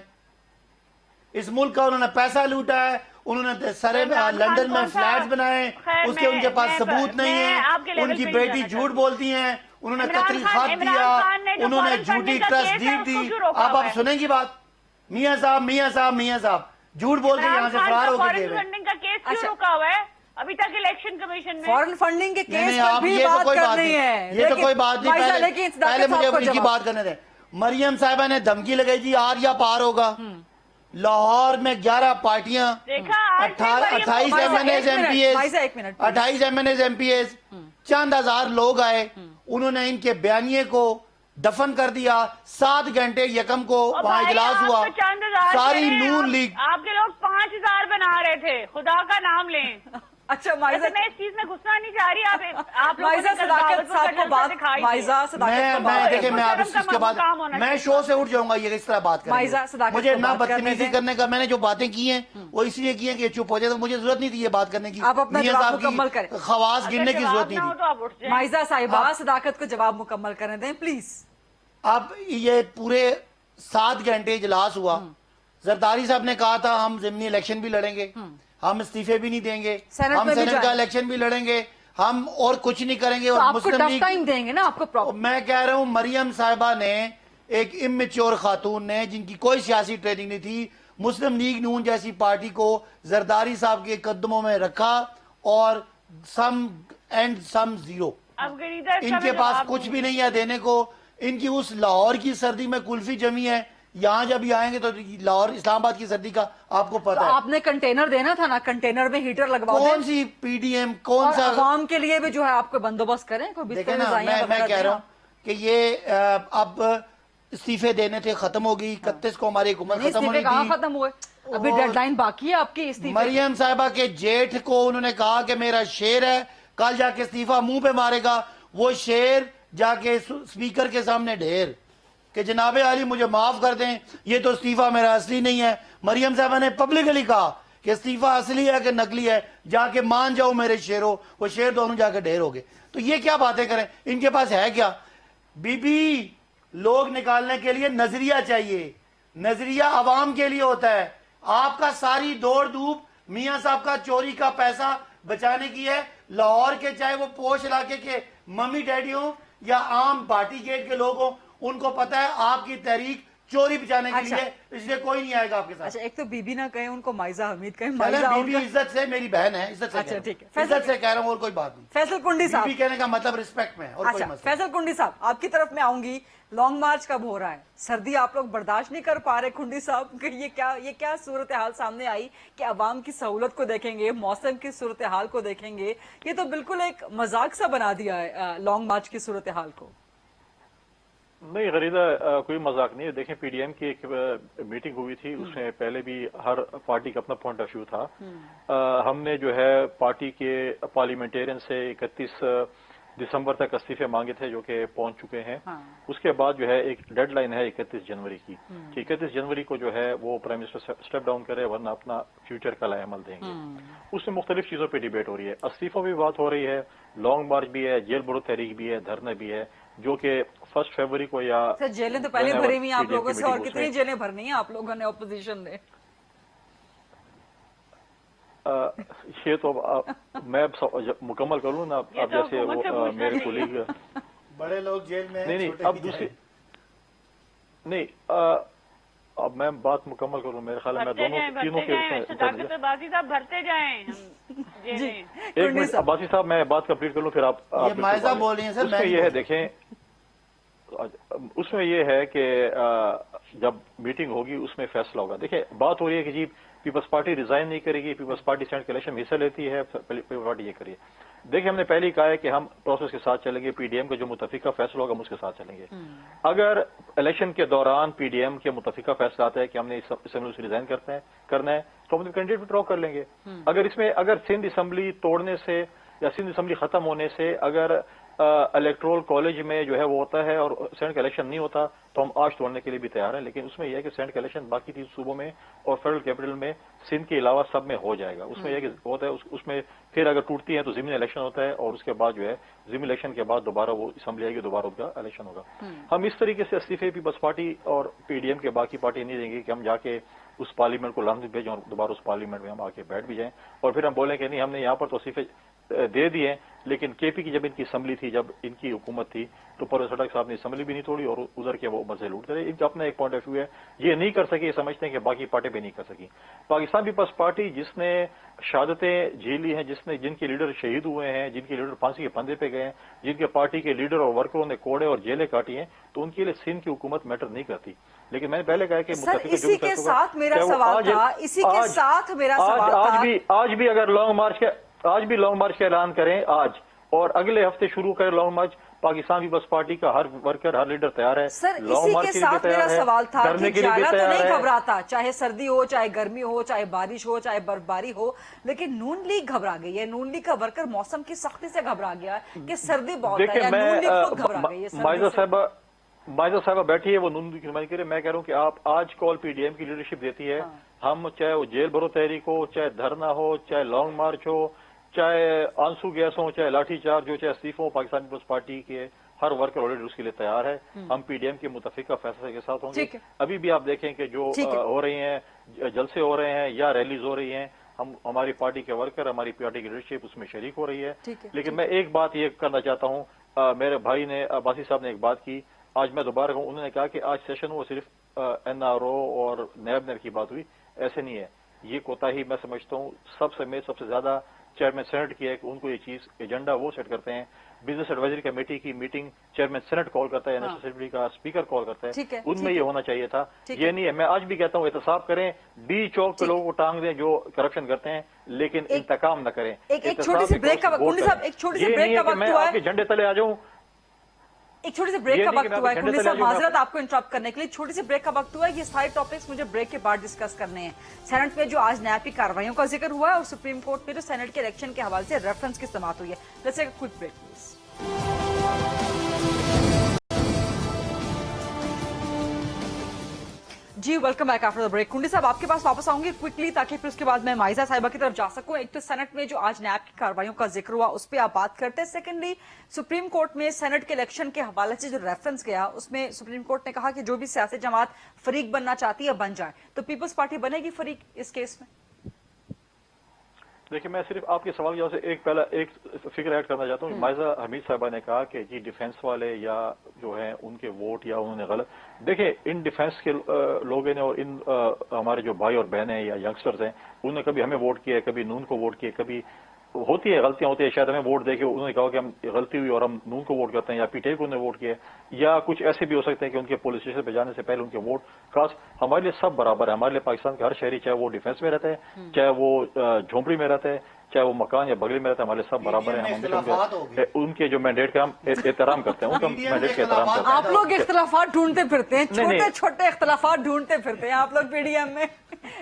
اس ملک کا انہوں نے پیسہ لوٹا ہے، انہوں نے سارے لندن میں فلیٹس بنائے، اس کے ان کے پاس ثبوت نہیں ہے. ان کی بیٹی جھوٹ بولتی ہیں، انہوں نے قطری خط دیا، انہوں نے جھوٹی ٹرسٹ ڈیڈ دی. اب آپ سنیں گی بات. میاں صاحب جھوٹ بول کے یہاں سے فرار ہو کے گئے. فنڈنگ کا کیس کیوں رکا ہوا ہے ابھی تک الیکشن کمیشن میں؟ فورن فنڈنگ کے کیس پر بھی بات کرنی ہے. یہ تو کوئی بات نہیں. پہلے مجھے ان کی بات کرنے دیں. مریم صاحبہ نے دھمکی لگائی جی آر یا پار ہوگا. لاہور میں 11 پارٹیاں، 28 M N As M P As, چند ہزار لوگ آئے، انہوں نے ان کے بیانیے کو دفن کر دیا. 7 گھنٹے یکم کو وہاں اجلاس ہوا. ساری نون لیگ. آپ کے لوگ 5000 بنا رہے تھے، خدا کا نام لیں. اچھا مائزہ میں اس چیز میں گھسنا نہیں چاہ رہی. آپ مائزہ صداقت صاحب کو بات. مائزہ صداقت کو بات. دیکھیں میں آپ اس کے بعد میں شو سے اٹھ جاؤں گا. یہ اس طرح بات کریں مجھے نہ بدتمیزی کرنے کا. میں نے جو باتیں کی ہیں وہ اس لیے کی ہیں کہ چپ ہو جائے. تو مجھے ضرورت نہیں تھی یہ بات کرنے کی. آپ اپنا جواب مکمل کریں. خواص گننے کی ضرورت نہیں تھی. مائزہ صاحبہ صداقت کو جواب مکمل کرنے دیں پلیز. اب یہ پورے 7 گھنٹے اجلاس ہوا. زرداری صاحب نے کہا تھا ہم ضمنی الیکشن بھی لڑیں گے، ہم استعفے بھی نہیں دیں گے، ہم سینٹ کا الیکشن بھی لڑیں گے، ہم اور کچھ نہیں کریں گے. اور مسلم لیگ ٹائم دیں گے نا آپ کو. میں کہہ رہا ہوں مریم صاحبہ نے، ایک امیچور خاتون نے جن کی کوئی سیاسی ٹریننگ نہیں تھی، مسلم لیگ نون جیسی پارٹی کو زرداری صاحب کے قدموں میں رکھا اور سم اینڈ سم زیرو. ان کے پاس کچھ بھی نہیں ہے دینے کو. ان کی اس لاہور کی سردی میں کلفی جمی ہے. یہاں جب یہ آئیں گے تو لاہور اسلام آباد کی سردی کا آپ کو پتا ہے. آپ نے کنٹینر دینا تھا نا، کنٹینر میں ہیٹر لگوا دیں. کون سی پی ڈی ایم، کون سا عوام کے لیے بھی جو ہے آپ کو بندوبست کریں. دیکھیں نا میں کہہ رہا ہوں کہ یہ اب استعفے دینے تھے، ختم ہو گئی. 31 کو ہماری حکومت ختم ہونی تھی. ختم ہوئے ابھی ڈیڈ لائن باقی ہے آپ کی استعفے. مریم صاحبہ کے جیٹھ کو انہوں نے کہا کہ میرا شیر ہے، کل جا کے استعفیٰ منہ پہ مارے گا. وہ شیر جا کے اسپیکر کے سامنے ڈھیر کہ جناب عالی مجھے معاف کر دیں، یہ تو استعفیٰ میرا اصلی نہیں ہے. مریم صاحبہ نے پبلکلی کہا کہ استعفیٰ اصلی ہے کہ نقلی ہے، جا کے مان جاؤ میرے شیروں. وہ شیر دونوں جا کے ڈھیر ہو گئے. تو یہ کیا باتیں کریں، ان کے پاس ہے کیا؟ بی بی لوگ نکالنے کے لیے نظریہ چاہیے. نظریہ عوام کے لیے ہوتا ہے. آپ کا ساری دوڑ دھوپ میاں صاحب کا چوری کا پیسہ بچانے کی ہے. لاہور کے چاہے وہ پوش علاقے کے ممی ڈیڈی ہوں یا عام بھاٹی گیٹ کے لوگ ہوں، ان کو پتا ہے آپ کی تحریک चोरी बचाने के अच्छा। लिए, इसलिए कोई नहीं आएगा आपके साथ। अच्छा, एक तो बीबी ना कहे उनको, माइजा हमीद कहे, चले, माइजा बीबी उनका- इज्जत से, मेरी बहन है, इज्जत से अच्छा, कह रहा हूं। ठीक है। फैसल- इज्जत से कह रहा हूँ, और कोई बात नहीं। फैसल कुंडी साहब, बीबी कहने का मतलब रिस्पेक्ट में है, और कोई अच्छा मसला फैसल कुंडी साहब आपकी तरफ मैं आऊंगी। लॉन्ग मार्च कब हो रहा है? सर्दी आप लोग बर्दाश्त नहीं कर पा रहे कुंडी साहब? कि ये क्या सूरत हाल सामने आई कि अवाम की सहूलत को देखेंगे, मौसम की सूरत हाल को देखेंगे? ये तो बिल्कुल एक मजाक सा बना दिया है लॉन्ग मार्च की सूरत हाल को। नहीं गरीदा, कोई मजाक नहीं है। देखें, पीडीएम की एक मीटिंग हुई थी, उसमें पहले भी हर पार्टी का अपना पॉइंट ऑफ व्यू था। हमने जो है पार्टी के पार्लियामेंटेरियन से 31 दिसंबर तक इस्तीफे मांगे थे, जो कि पहुंच चुके हैं। उसके बाद जो है एक डेडलाइन है 31 जनवरी की, कि 31 जनवरी को जो है वो प्राइम मिनिस्टर स्टेप डाउन करे, वरना अपना फ्यूचर का लाएमल देंगे। उसमें मुख्तलिफ चीजों पर डिबेट हो रही है, इस्तीफों भी बात हो रही है, लॉन्ग मार्च भी है, जेल बरो तहरीक भी है, धरने भी है, जो कि 1 फरवरी को या सर जेलें तो पहले भरी हुई हैं आप PDM लोगों की से, और मीटिंग कितनी जेलें भरनी है आप लोगों ने, ऑपोजिशन ने? ये तो मैं मुकम्मल कर लूँ ना, ये अब तो जैसे हुकूमत से वो पूछना मेरे चाहिए। कोलीग बड़े लोग जेल में हैं, नहीं छोटे अब भी दूसरी जाएं। नहीं अब मैं बात मुकम्मल करूँ, मेरे ख्याल है मैं भरते दोनों जाएं, तीनों भरते के जाएं, उसमें सदाकत बाजी साहब भरते जाएं हम जी जेलें। एक कुंडी मिनट साहब, अब्बासी साहब, मैं बात कंप्लीट कर लूँ, फिर आप ये बिल्कुल मायजा बोलें। बोल रही हैं सर, मैं उसमें नहीं ये है, बोल देखें उसमें ये है कि जब मीटिंग होगी उसमें फैसला होगा। देखिए, बात हो रही है कि जी पीपल्स पार्टी रिजाइन नहीं करेगी, पीपल्स पार्टी सेनेट के इलेक्शन में हिस्सा लेती है, पीपल्स पार्टी ये करिए। देखिए, हमने पहले ही कहा है कि हम प्रोसेस के साथ चलेंगे, पीडीएम का जो मुतफिका फैसला होगा हम उसके साथ चलेंगे। अगर इलेक्शन के दौरान पीडीएम के मुतफिका फैसला आता है कि हमने इस असेंबली से रिजाइन करना है, तो हम कैंडिडेट विड्रॉ कर लेंगे। अगर सिंध असेंबली तोड़ने से या सिंध असेंबली खत्म होने से अगर इलेक्टोरल कॉलेज में जो है वो होता है और सेनेट का इलेक्शन नहीं होता, तो हम आज तोड़ने के लिए भी तैयार हैं। लेकिन उसमें यह है कि सेनेट का इलेक्शन बाकी 3 सूबों में और फेडरल कैपिटल में सिंध के अलावा सब में हो जाएगा। उसमें यह कि होता है उसमें फिर अगर टूटती है तो जिमनी इलेक्शन होता है, और उसके बाद जो है जिमनी इलेक्शन के बाद दोबारा वो असेंबली आएगी, दोबारा उनका इलेक्शन होगा। हम इस तरीके से इस्तीफे पीपल्स पार्टी और पीडीएम के बाकी पार्टी नहीं देंगे कि हम जाके उस पार्लियामेंट को लाने भेजें और दोबारा उस पार्लियामेंट में हम आके बैठ भी जाएं, और फिर हम बोलें कि नहीं, हमने यहाँ पर तो इस्तीफे दे दिए, लेकिन केपी की जब इनकी असेंबली थी, जब इनकी हुकूमत थी, तो परवेज खटक साहब ने असेंबली भी नहीं तोड़ी और उधर के वो मजे लूटते रहे। इनका अपना एक पॉइंट ऑफ व्यू है, ये नहीं कर सके, ये समझते हैं कि बाकी पार्टी भी नहीं कर सकी। पाकिस्तान पीपल्स पार्टी जिसने शहादतें झेली हैं, जिनके लीडर शहीद हुए हैं, जिनके लीडर फांसी के फंदे पे गए हैं, जिनके पार्टी के लीडर और वर्करों ने कोड़े और जेलें काटी हैं, तो उनके लिए सिंध की हुकूमत मैटर नहीं करती। लेकिन मैंने पहले कहा कि सर इसी के साथ मेरा सवाल था, इसी के साथ मेरा सवाल था। आज भी अगर लॉन्ग मार्च का ऐलान करें आज, और अगले हफ्ते शुरू करें लॉन्ग मार्च, पाकिस्तान पीपल्स पार्टी का हर वर्कर, हर लीडर तैयार है। सर इसी के साथ मेरा सवाल था कि जाला तो नहीं घबराता, चाहे सर्दी हो, चाहे गर्मी हो, चाहे बारिश हो, चाहे बर्फबारी हो, लेकिन नून लीग घबरा गई है। नून लीग का वर्कर मौसम की सख्ती से घबरा गया कि सर्दी बहुत है, या नून लीग खुद घबरा गई है? माइजा साहबा बैठी है, वो नून लीग की नुमाइंदगी करे। मैं कह रहा हूँ कि आप आज कॉल पीडीएम की लीडरशिप देती है, हम चाहे वो जेल भरो तहरीक हो, चाहे धरना हो, चाहे लॉन्ग मार्च हो, चाहे आंसू गैस हो, चाहे लाठीचार्ज हो, चाहे इस्तीफों हो, पाकिस्तान पीपल्स पार्टी के हर वर्कर ऑलरेडी उसके लिए तैयार है। हम पीडीएम के मुतफिका फैसले के साथ होंगे। अभी भी आप देखें कि जो हो रही हैं, जलसे हो रहे हैं या रैलीज हो रही हैं, हमारी पार्टी के वर्कर, हमारी पार्टी की लीडरशिप उसमें शरीक हो रही है। लेकिन मैं एक बात ये करना चाहता हूँ, मेरे भाई ने, अब्बासी साहब ने एक बात की, आज मैं दोबारा कहूँ, उन्होंने कहा कि आज सेशन वो सिर्फ एनआरओ और नैब की बात हुई, ऐसे नहीं है। ये कोताही मैं समझता हूँ सबसे ज्यादा चेयरमैन सेनेट की है कि उनको ये चीज एजेंडा वो सेट करते हैं। बिजनेस एडवाइजरी कमेटी की मीटिंग चेयरमैन सेनेट कॉल करता है, नेशनल असेंबली का स्पीकर कॉल करता है, उनमें ये होना चाहिए था, ये नहीं है। मैं आज भी कहता हूँ एहतसाब करें, डी चौक पे लोगों को टांग दें जो करप्शन करते हैं, लेकिन इंतकाम न करें। एक छोटी सी ब्रेक का वक्त, एक छोटी सी ब्रेक का वक्त मैं आपके झंडे तले आ जाऊं, एक छोटी सी ब्रेक का वक्त हुआ है। कुंडी साहब माजरत आपको इंटरप्ट करने के लिए, छोटी सी ब्रेक का वक्त हुआ है। ये सारे टॉपिक्स मुझे ब्रेक के बाद डिस्कस करने हैं। सेनेट में जो आज न्याय की कार्रवाइयों का जिक्र हुआ है, और सुप्रीम कोर्ट में जो सेनेट के इलेक्शन के हवाले से रेफरेंस की समाअत हुई है। Let's take a quick break please. जी welcome back after the break. Kundi साहब आपके पास वापस आऊंगी क्विकली, ताकि फिर उसके बाद मैं माइजा साहिबा की तरफ जा सकूं। एक तो सेनेट में जो आज न्याय की कार्रवाइयों का जिक्र हुआ उस पर आप बात करते हैं। सेकेंडली, सुप्रीम कोर्ट में सेनेट के इलेक्शन के हवाले से जो रेफरेंस गया, उसमें सुप्रीम कोर्ट ने कहा कि जो भी सियासी जमात फरीक बनना चाहती है बन जाए, तो पीपल्स पार्टी बनेगी फरीक इस केस में? دیکھیں میں صرف آپ کے سوال کی وجہ سے ایک فکر ایڈ کرنا چاہتا ہوں. مائزہ حمید صاحبہ نے کہا کہ جی ڈیفینس والے یا جو ہیں ان کے ووٹ یا انہوں نے غلط. دیکھیں ان ڈیفینس کے لوگوں نے اور ان ہمارے جو بھائی اور بہنیں ہیں یا ینگسٹرز ہیں انہوں نے کبھی ہمیں ووٹ کیا ہے, کبھی نون کو ووٹ کیا, کبھی ہوتی ہے غلطیاں ہوتی ہے, شاید ہمیں ووٹ دے کے انہوں نے کہا کہ ہم غلطی ہوئی اور ہم نون کو ووٹ کرتے ہیں یا پی ٹی آئی کو انہوں نے ووٹ کیا, یا کچھ ایسے بھی ہو سکتے ہیں کہ ان کے پولیس اسٹیشن پہ جانے سے پہلے ان کے ووٹ خاص. ہمارے لیے سب برابر ہے, ہمارے لیے پاکستان کے ہر شہری چاہے وہ ڈیفینس میں رہتا ہے, چاہے وہ جھونپڑی میں رہتا ہے, چاہے وہ مکان یا بغلی میں رہتا ہے, ہمارے سب برابر ہیں. ہم ان کے جو مینڈیٹ کا ہم احترام کرتے ہیں, ان کا مینڈیٹ کا احترام کرتے ہیں. آپ لوگ اختلافات ڈھونڈتے پھرتے ہیں, چھوٹے چھوٹے اختلافات ڈھونڈتے پھرتے ہیں آپ لوگ پی ڈی ایم میں.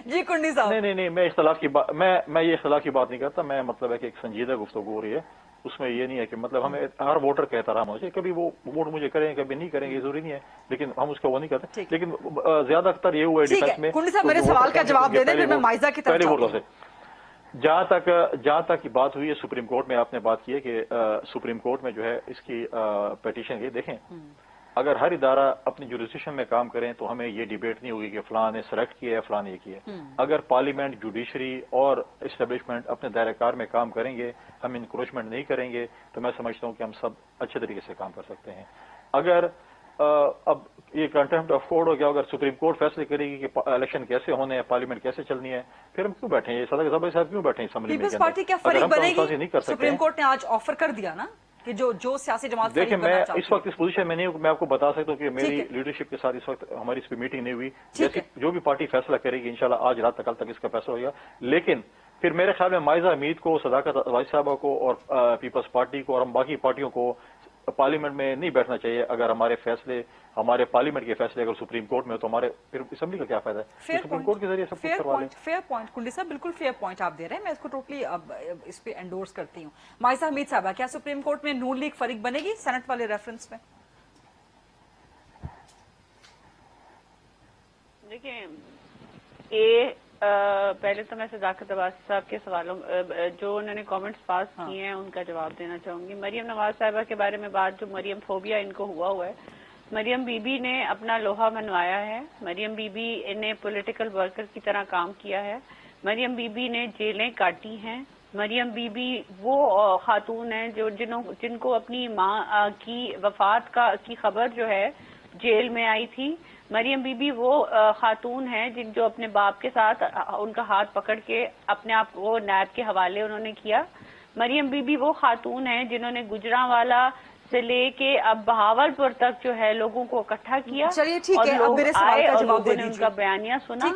جی کنڈی صاحب. نہیں میں اختلاف کی بات میں یہ اختلاف کی بات نہیں کرتا. میں مطلب ہے کہ ایک سنجیدہ گفتگو ہو رہی ہے, اس میں یہ نہیں ہے کہ مطلب ہمیں ہر ووٹر کا احترام ہونا چاہیے. کبھی وہ ووٹ مجھے کریں کبھی نہیں کریں گے, یہ ضروری نہیں ہے, لیکن ہم اس کو وہ نہیں کرتے. لیکن زیادہ تر یہ ہوا ہے ڈیفینس میں. کنڈی صاحب میرے سوال کا جواب دے دیں پھر میں مائزہ کی طرف ووٹوں سے جہاں تک کی بات ہوئی ہے سپریم کورٹ میں, آپ نے بات کی ہے کہ سپریم کورٹ میں جو ہے اس کی پیٹیشن کی. دیکھیں اگر ہر ادارہ اپنی جوریسڈکشن میں کام کریں تو ہمیں یہ ڈیبیٹ نہیں ہوگی کہ فلاں نے سلیکٹ کیا ہے فلاں نے یہ کیا ہے. اگر پارلیمنٹ, جوڈیشری اور اسٹیبلشمنٹ اپنے دائرہ کار میں کام کریں گے, ہم انکروچمنٹ نہیں کریں گے, تو میں سمجھتا ہوں کہ ہم سب اچھے طریقے سے کام کر سکتے ہیں. اگر اب یہ کنٹمپٹ آف کورٹ ہو گیا, اگر سپریم کورٹ فیصلے کرے گی کہ الیکشن کیسے ہونے ہیں, پارلیمنٹ کیسے چلنی ہے, پھر ہم کیوں بیٹھے ہیں, یہ صدر صاحب کیوں بیٹھے ہیں اسمبلی میں. پیپلز پارٹی کیا فریق بنے گی؟ سپریم کورٹ نے آج آفر کر دیا نا کہ جو سیاسی جماعت دیکھیں میں اس وقت اس پوزیشن میں نہیں ہوں, میں آپ کو بتا سکتا ہوں کہ میری لیڈرشپ کے ساتھ اس وقت ہماری اس پہ میٹنگ نہیں ہوئی. جیسے جو بھی پارٹی فیصلہ کرے گی انشاءاللہ آج رات تک کل تک اس کا فیصلہ ہوگا. لیکن پھر میرے خیال میں مائزہ حمید کو, صداقت وائس صاحبہ کو اور پیپلز پارٹی کو اور ہم باقی پارٹیوں کو پارلیمنٹ میں نہیں بیٹھنا چاہیے. اگر ہمارے پارلیمنٹ کے فیصلے اگر سپریم کورٹ میں ہو تو ہمارے پھر اسمبلی کا کیا فائدہ ہے. سپریم کورٹ کے ذریعے سب کچھ کروا لیں. فیئر پوائنٹ کنڈی صاحب, بالکل فیئر پوائنٹ آپ دے رہے ہیں, میں اس کو ٹوٹلی اس پہ انڈورس کرتی ہوں. مائزہ حمید صاحبہ کیا سپریم کورٹ میں نون لیگ فریق بنے گی سینٹ والے ریفرنس میں؟ دیکھیں پہلے تو میں صداقت عباسی صاحب کے سوالوں جو انہوں نے کامنٹس پاس کیے ہیں ان کا جواب دینا چاہوں گی. مریم نواز صاحبہ کے بارے میں بات, جو مریم فوبیا ان کو ہوا ہے, مریم بی بی نے اپنا لوہا منوایا ہے. مریم بی بی نے پولیٹیکل ورکر کی طرح کام کیا ہے. مریم بی بی نے جیلیں کاٹی ہیں. مریم بی بی وہ خاتون ہیں جن کو اپنی ماں کی وفات کی خبر جو ہے جیل میں آئی تھی. مریم بی بی وہ خاتون ہیں جو اپنے باپ کے ساتھ ان کا ہاتھ پکڑ کے اپنے آپ کو نیب کے حوالے انہوں نے کیا. مریم بی بی وہ خاتون ہیں جنہوں نے گجرانوالا سے لے کے اب بہاولپور تک جو ہے لوگوں کو اکٹھا کیا. چلیے ٹھیک ہے, اب میرے سوال کا جواب دے دیجیے. ان کا بیانیہ سنا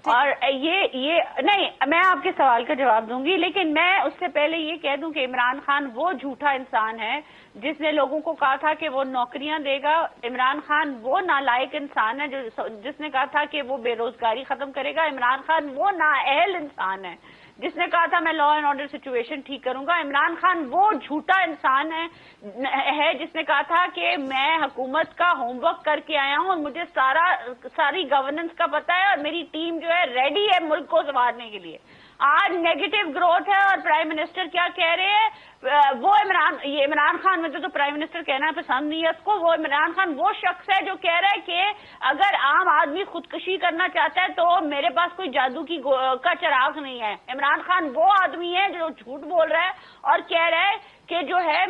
اور یہ نہیں, میں آپ کے سوال کا جواب دوں گی, لیکن میں اس سے پہلے یہ کہہ دوں کہ عمران خان وہ جھوٹا انسان ہے جس نے لوگوں کو کہا تھا کہ وہ نوکریاں دے گا. عمران خان وہ نالائق انسان ہے جس نے کہا تھا کہ وہ بے روزگاری ختم کرے گا. عمران خان وہ نااہل انسان ہے جس نے کہا تھا میں لا اینڈ آرڈر سچویشن ٹھیک کروں گا. عمران خان وہ جھوٹا انسان ہے جس نے کہا تھا کہ میں حکومت کا ہوم ورک کر کے آیا ہوں اور مجھے ساری گورننس کا پتہ ہے اور میری ٹیم جو ہے ریڈی ہے ملک کو سنوارنے کے لیے. آج نیگیٹو گروتھ ہے اور پرائم منسٹر کیا کہہ رہے ہیں, وہ عمران خان مجھے تو پرائم منسٹر کہنا پسند نہیں ہے اس کو. وہ عمران خان وہ شخص ہے جو کہہ رہا ہے کہ اگر عام آدمی خودکشی کرنا چاہتا ہے تو میرے پاس کوئی جادو کا چراغ نہیں ہے. عمران خان وہ آدمی ہے جو جھوٹ بول رہا ہے اور کہہ رہا ہے کہ جو ہے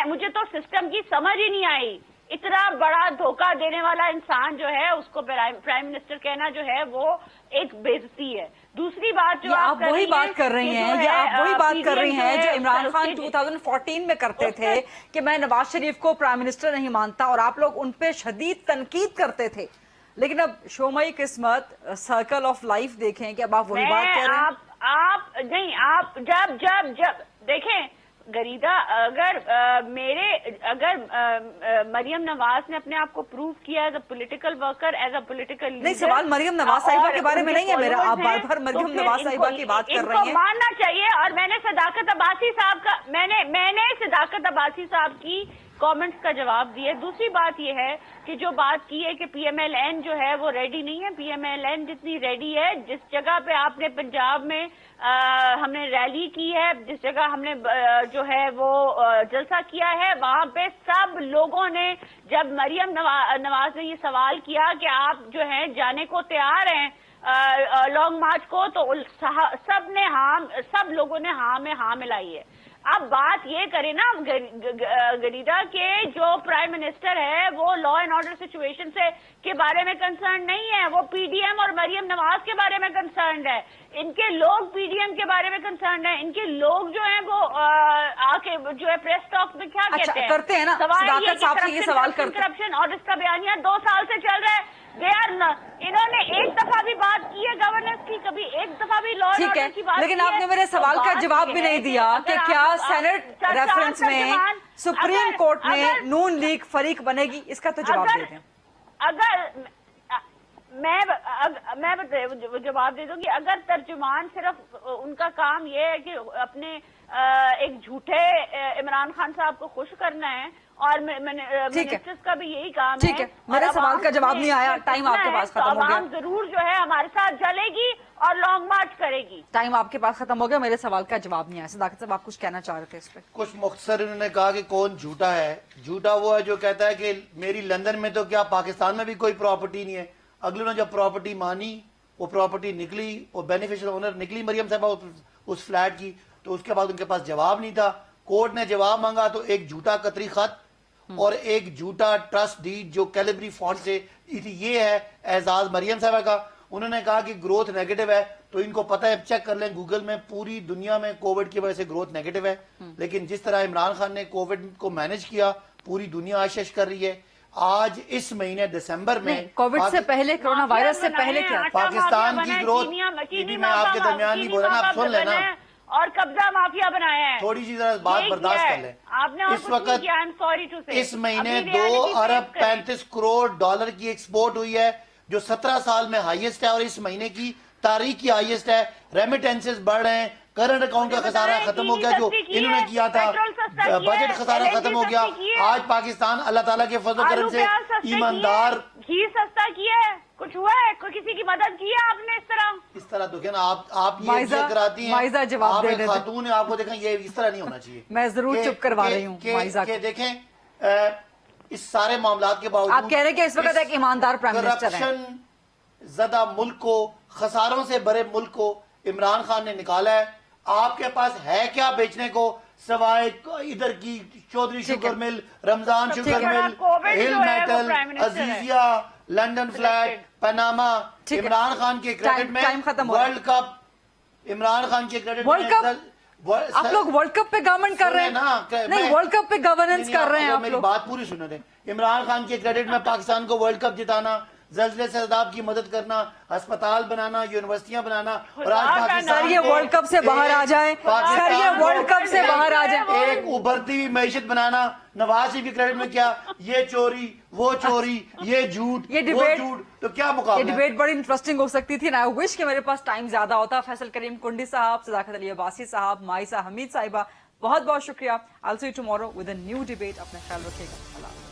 مجھے تو سسٹم کی سمجھ ہی نہیں آئی. اتنا بڑا دھوکہ دینے والا انسان جو ہے اس کو پرائم منسٹر کہنا جو ہے وہ ایک بےعزتی ہے. دوسری بات جو آپ وہی بات کر رہی ہیں, یہ آپ وہی بات کر رہی ہیں جو عمران خان 2014 میں کرتے تھے کہ میں نواز شریف کو پرائم منسٹر نہیں مانتا, اور آپ لوگ ان پہ شدید تنقید کرتے تھے. لیکن اب شومئی قسمت, سرکل آف لائف دیکھیں کہ اب آپ وہی بات کر رہے ہیں. آپ جب دیکھیں گریدہ, اگر مریم نواز نے اپنے آپ کو پروو کیا as a political worker, as a political leader. نہیں, سوال مریم نواز صاحبہ کے بارے میں نہیں ہے میرا, آپ بار بار مریم نواز صاحبہ کی بات کر رہی ہیں. ان کو ماننا چاہیے. اور میں نے صداقت عباسی صاحب کا میں نے صداقت عباسی صاحب کی کامنٹس کا جواب دیے. دوسری بات یہ ہے کہ جو بات کی ہے کہ پی ایم ایل این جو ہے وہ ریڈی نہیں ہے. پی ایم ایل این جتنی ریڈی ہے, جس جگہ پہ آپ نے پنجاب میں ہم نے ریلی کی ہے, جس جگہ ہم نے جو ہے وہ جلسہ کیا ہے, وہاں پہ سب لوگوں نے, جب مریم نواز نے یہ سوال کیا کہ آپ جو ہیں جانے کو تیار ہیں लॉन्ग मार्च को, तो सब लोगों ने हाँ में हाँ मिलाई है। अब बात ये करें ना गरीदा के जो प्राइम मिनिस्टर है वो लॉ एंड ऑर्डर सिचुएशन के बारे में कंसर्न नहीं है, वो पीडीएम और मरियम नवाज के बारे में कंसर्न है। इनके लोग पीडीएम के बारे में कंसर्न है, इनके लोग जो हैं वो आके जो है प्रेस टॉक में क्या कहते हैं, करते हैं ना, सदाकत साहब से ये सवाल करते हैं। करप्शन और इसका बयानिया 2 साल से चल रहा है। इन्होंने एक दफा भी बात की है गवर्नेंस की, कभी एक दफा भी लॉ एंड ऑर्डर की बात, लेकिन आपने मेरे सवाल का जवाब भी नहीं दिया कि क्या सेनेट रेफरेंस में सुप्रीम कोर्ट में नून लीग फरीक बनेगी, इसका तो जवाब दे दें। अगर मैं जवाब दे दूंगी, अगर तर्जुमान सिर्फ उनका काम ये है कि अपने एक झूठे इमरान खान साहब को खुश करना है और मिनिस्टर्स का भी यही काम है। ठीक है, मेरे सवाल का जवाब नहीं आया, टाइम आपके पास खत्म हो गया। जरूर जो है हमारे साथ जलेगी और लॉन्ग मार्च करेगी। टाइम आपके पास खत्म हो गया, मेरे सवाल का जवाब नहीं आया। सदाकत साहब आप कुछ कहना चाह रहे थे इस पे? कुछ मुख्तसर इन्होंने कहा कि कौन झूठा है। झूठा वो है जो कहता है कि मेरी लंदन में तो क्या पाकिस्तान में भी कोई प्रॉपर्टी नहीं है। अगले ने जब प्रॉपर्टी मानी, वो प्रॉपर्टी निकली, वो बेनिफिशियल ओनर निकली मरियम साहबा उस फ्लैट की, तो उसके बाद उनके पास जवाब नहीं था। कोर्ट ने जवाब मांगा तो एक झूठा कतरी खत और एक झूठा ट्रस्ट डीड जो कैलिब्री फॉन्ट से ये है एजाज मरियम साहबा का। उन्होंने कहा कि ग्रोथ नेगेटिव है, तो इनको पता है, चेक कर लें गूगल में, पूरी दुनिया में कोविड की वजह से ग्रोथ नेगेटिव है। लेकिन जिस तरह इमरान खान ने कोविड को मैनेज किया, पूरी दुनिया आशीष कर रही है। आज इस महीने दिसंबर में कोविड से पहले, कोरोना वायरस से पहले क्या पाकिस्तान की ग्रोथ, मैं आपके दरमियान नहीं बोल रहा ना, आप सुन लेना, और कब्जा माफिया बनाया है। थोड़ी सी जरा बात बर्दाश्त कर लें। आपने इस वक्त इस महीने 2 अरब 35 करोड़ डॉलर की एक्सपोर्ट हुई है, जो 17 साल में हाईएस्ट है और इस महीने की तारीख की हाईएस्ट है। रेमिटेंसेस बढ़ रहे हैं, करंट अकाउंट का खसारा खत्म हो गया जो इन्होंने किया था, बजट खसारा खत्म हो गया। आज पाकिस्तान अल्लाह ताला के फजल करम से ईमानदार, घी सस्ता किया है, कुछ हुआ है, कोई किसी की मदद की है आपने इस तरह तो क्या ना आप ये कराती हैं, जवाब आप दे एक खातून है, आपको देखें ये इस तरह नहीं होना चाहिए। मैं जरूर चुप करवा रही हूँ। देखें इस सारे मामला के बावजूद आप कह रहे हैं कि इस वक्त एक ईमानदार प्राइम मिनिस्टर है। करप्शन ज़दा मुल्क को, खसारों से भरे मुल्क को इमरान खान ने निकाला है। आपके पास है क्या बेचने को सवाए इधर की Chaudhry sugar mill, Ramzan sugar mill, Hill Metal, Azizia, London flat, Panama. Imran Khan के क्रेडिट में वर्ल्ड कप, इमरान खान के क्रेडिट में आप लोग वर्ल्ड कप पे गवर्नमेंट कर रहे हैं ना? नहीं, वर्ल्ड कप पे गवर्नेंस कर रहे हैं आप लोग। मेरी बात पूरी सुनो दे। इमरान खान के क्रेडिट में पाकिस्तान को वर्ल्ड कप जिताना, ज़ल्ज़ले से अदाब की मदद करना, अस्पताल बनाना, यूनिवर्सिटियां बनाना, और आज पाकिस्तान ये वर्ल्ड कप से बाहर आ जाए, सर ये वर्ल्ड कप से बाहर आ जाए, एक उभरती हुई मैशत बनाना। नवाज शरीफ के क्रेडिट में क्या, ये चोरी, वो चोरी, ये झूठ, वो झूठ, तो क्या मुकाबला? ये डिबेट बड़ी इंटरेस्टिंग हो सकती थी। आई विश कि मेरे पास टाइम ज्यादा होता। फैसल करीम कुंडी साहब, सदाकत अली अब्बासी साहब, माइसा हमीद साहिबा, बहुत बहुत शुक्रिया। I will see you tomorrow with a new debate. अपना ख्याल रखिएगा।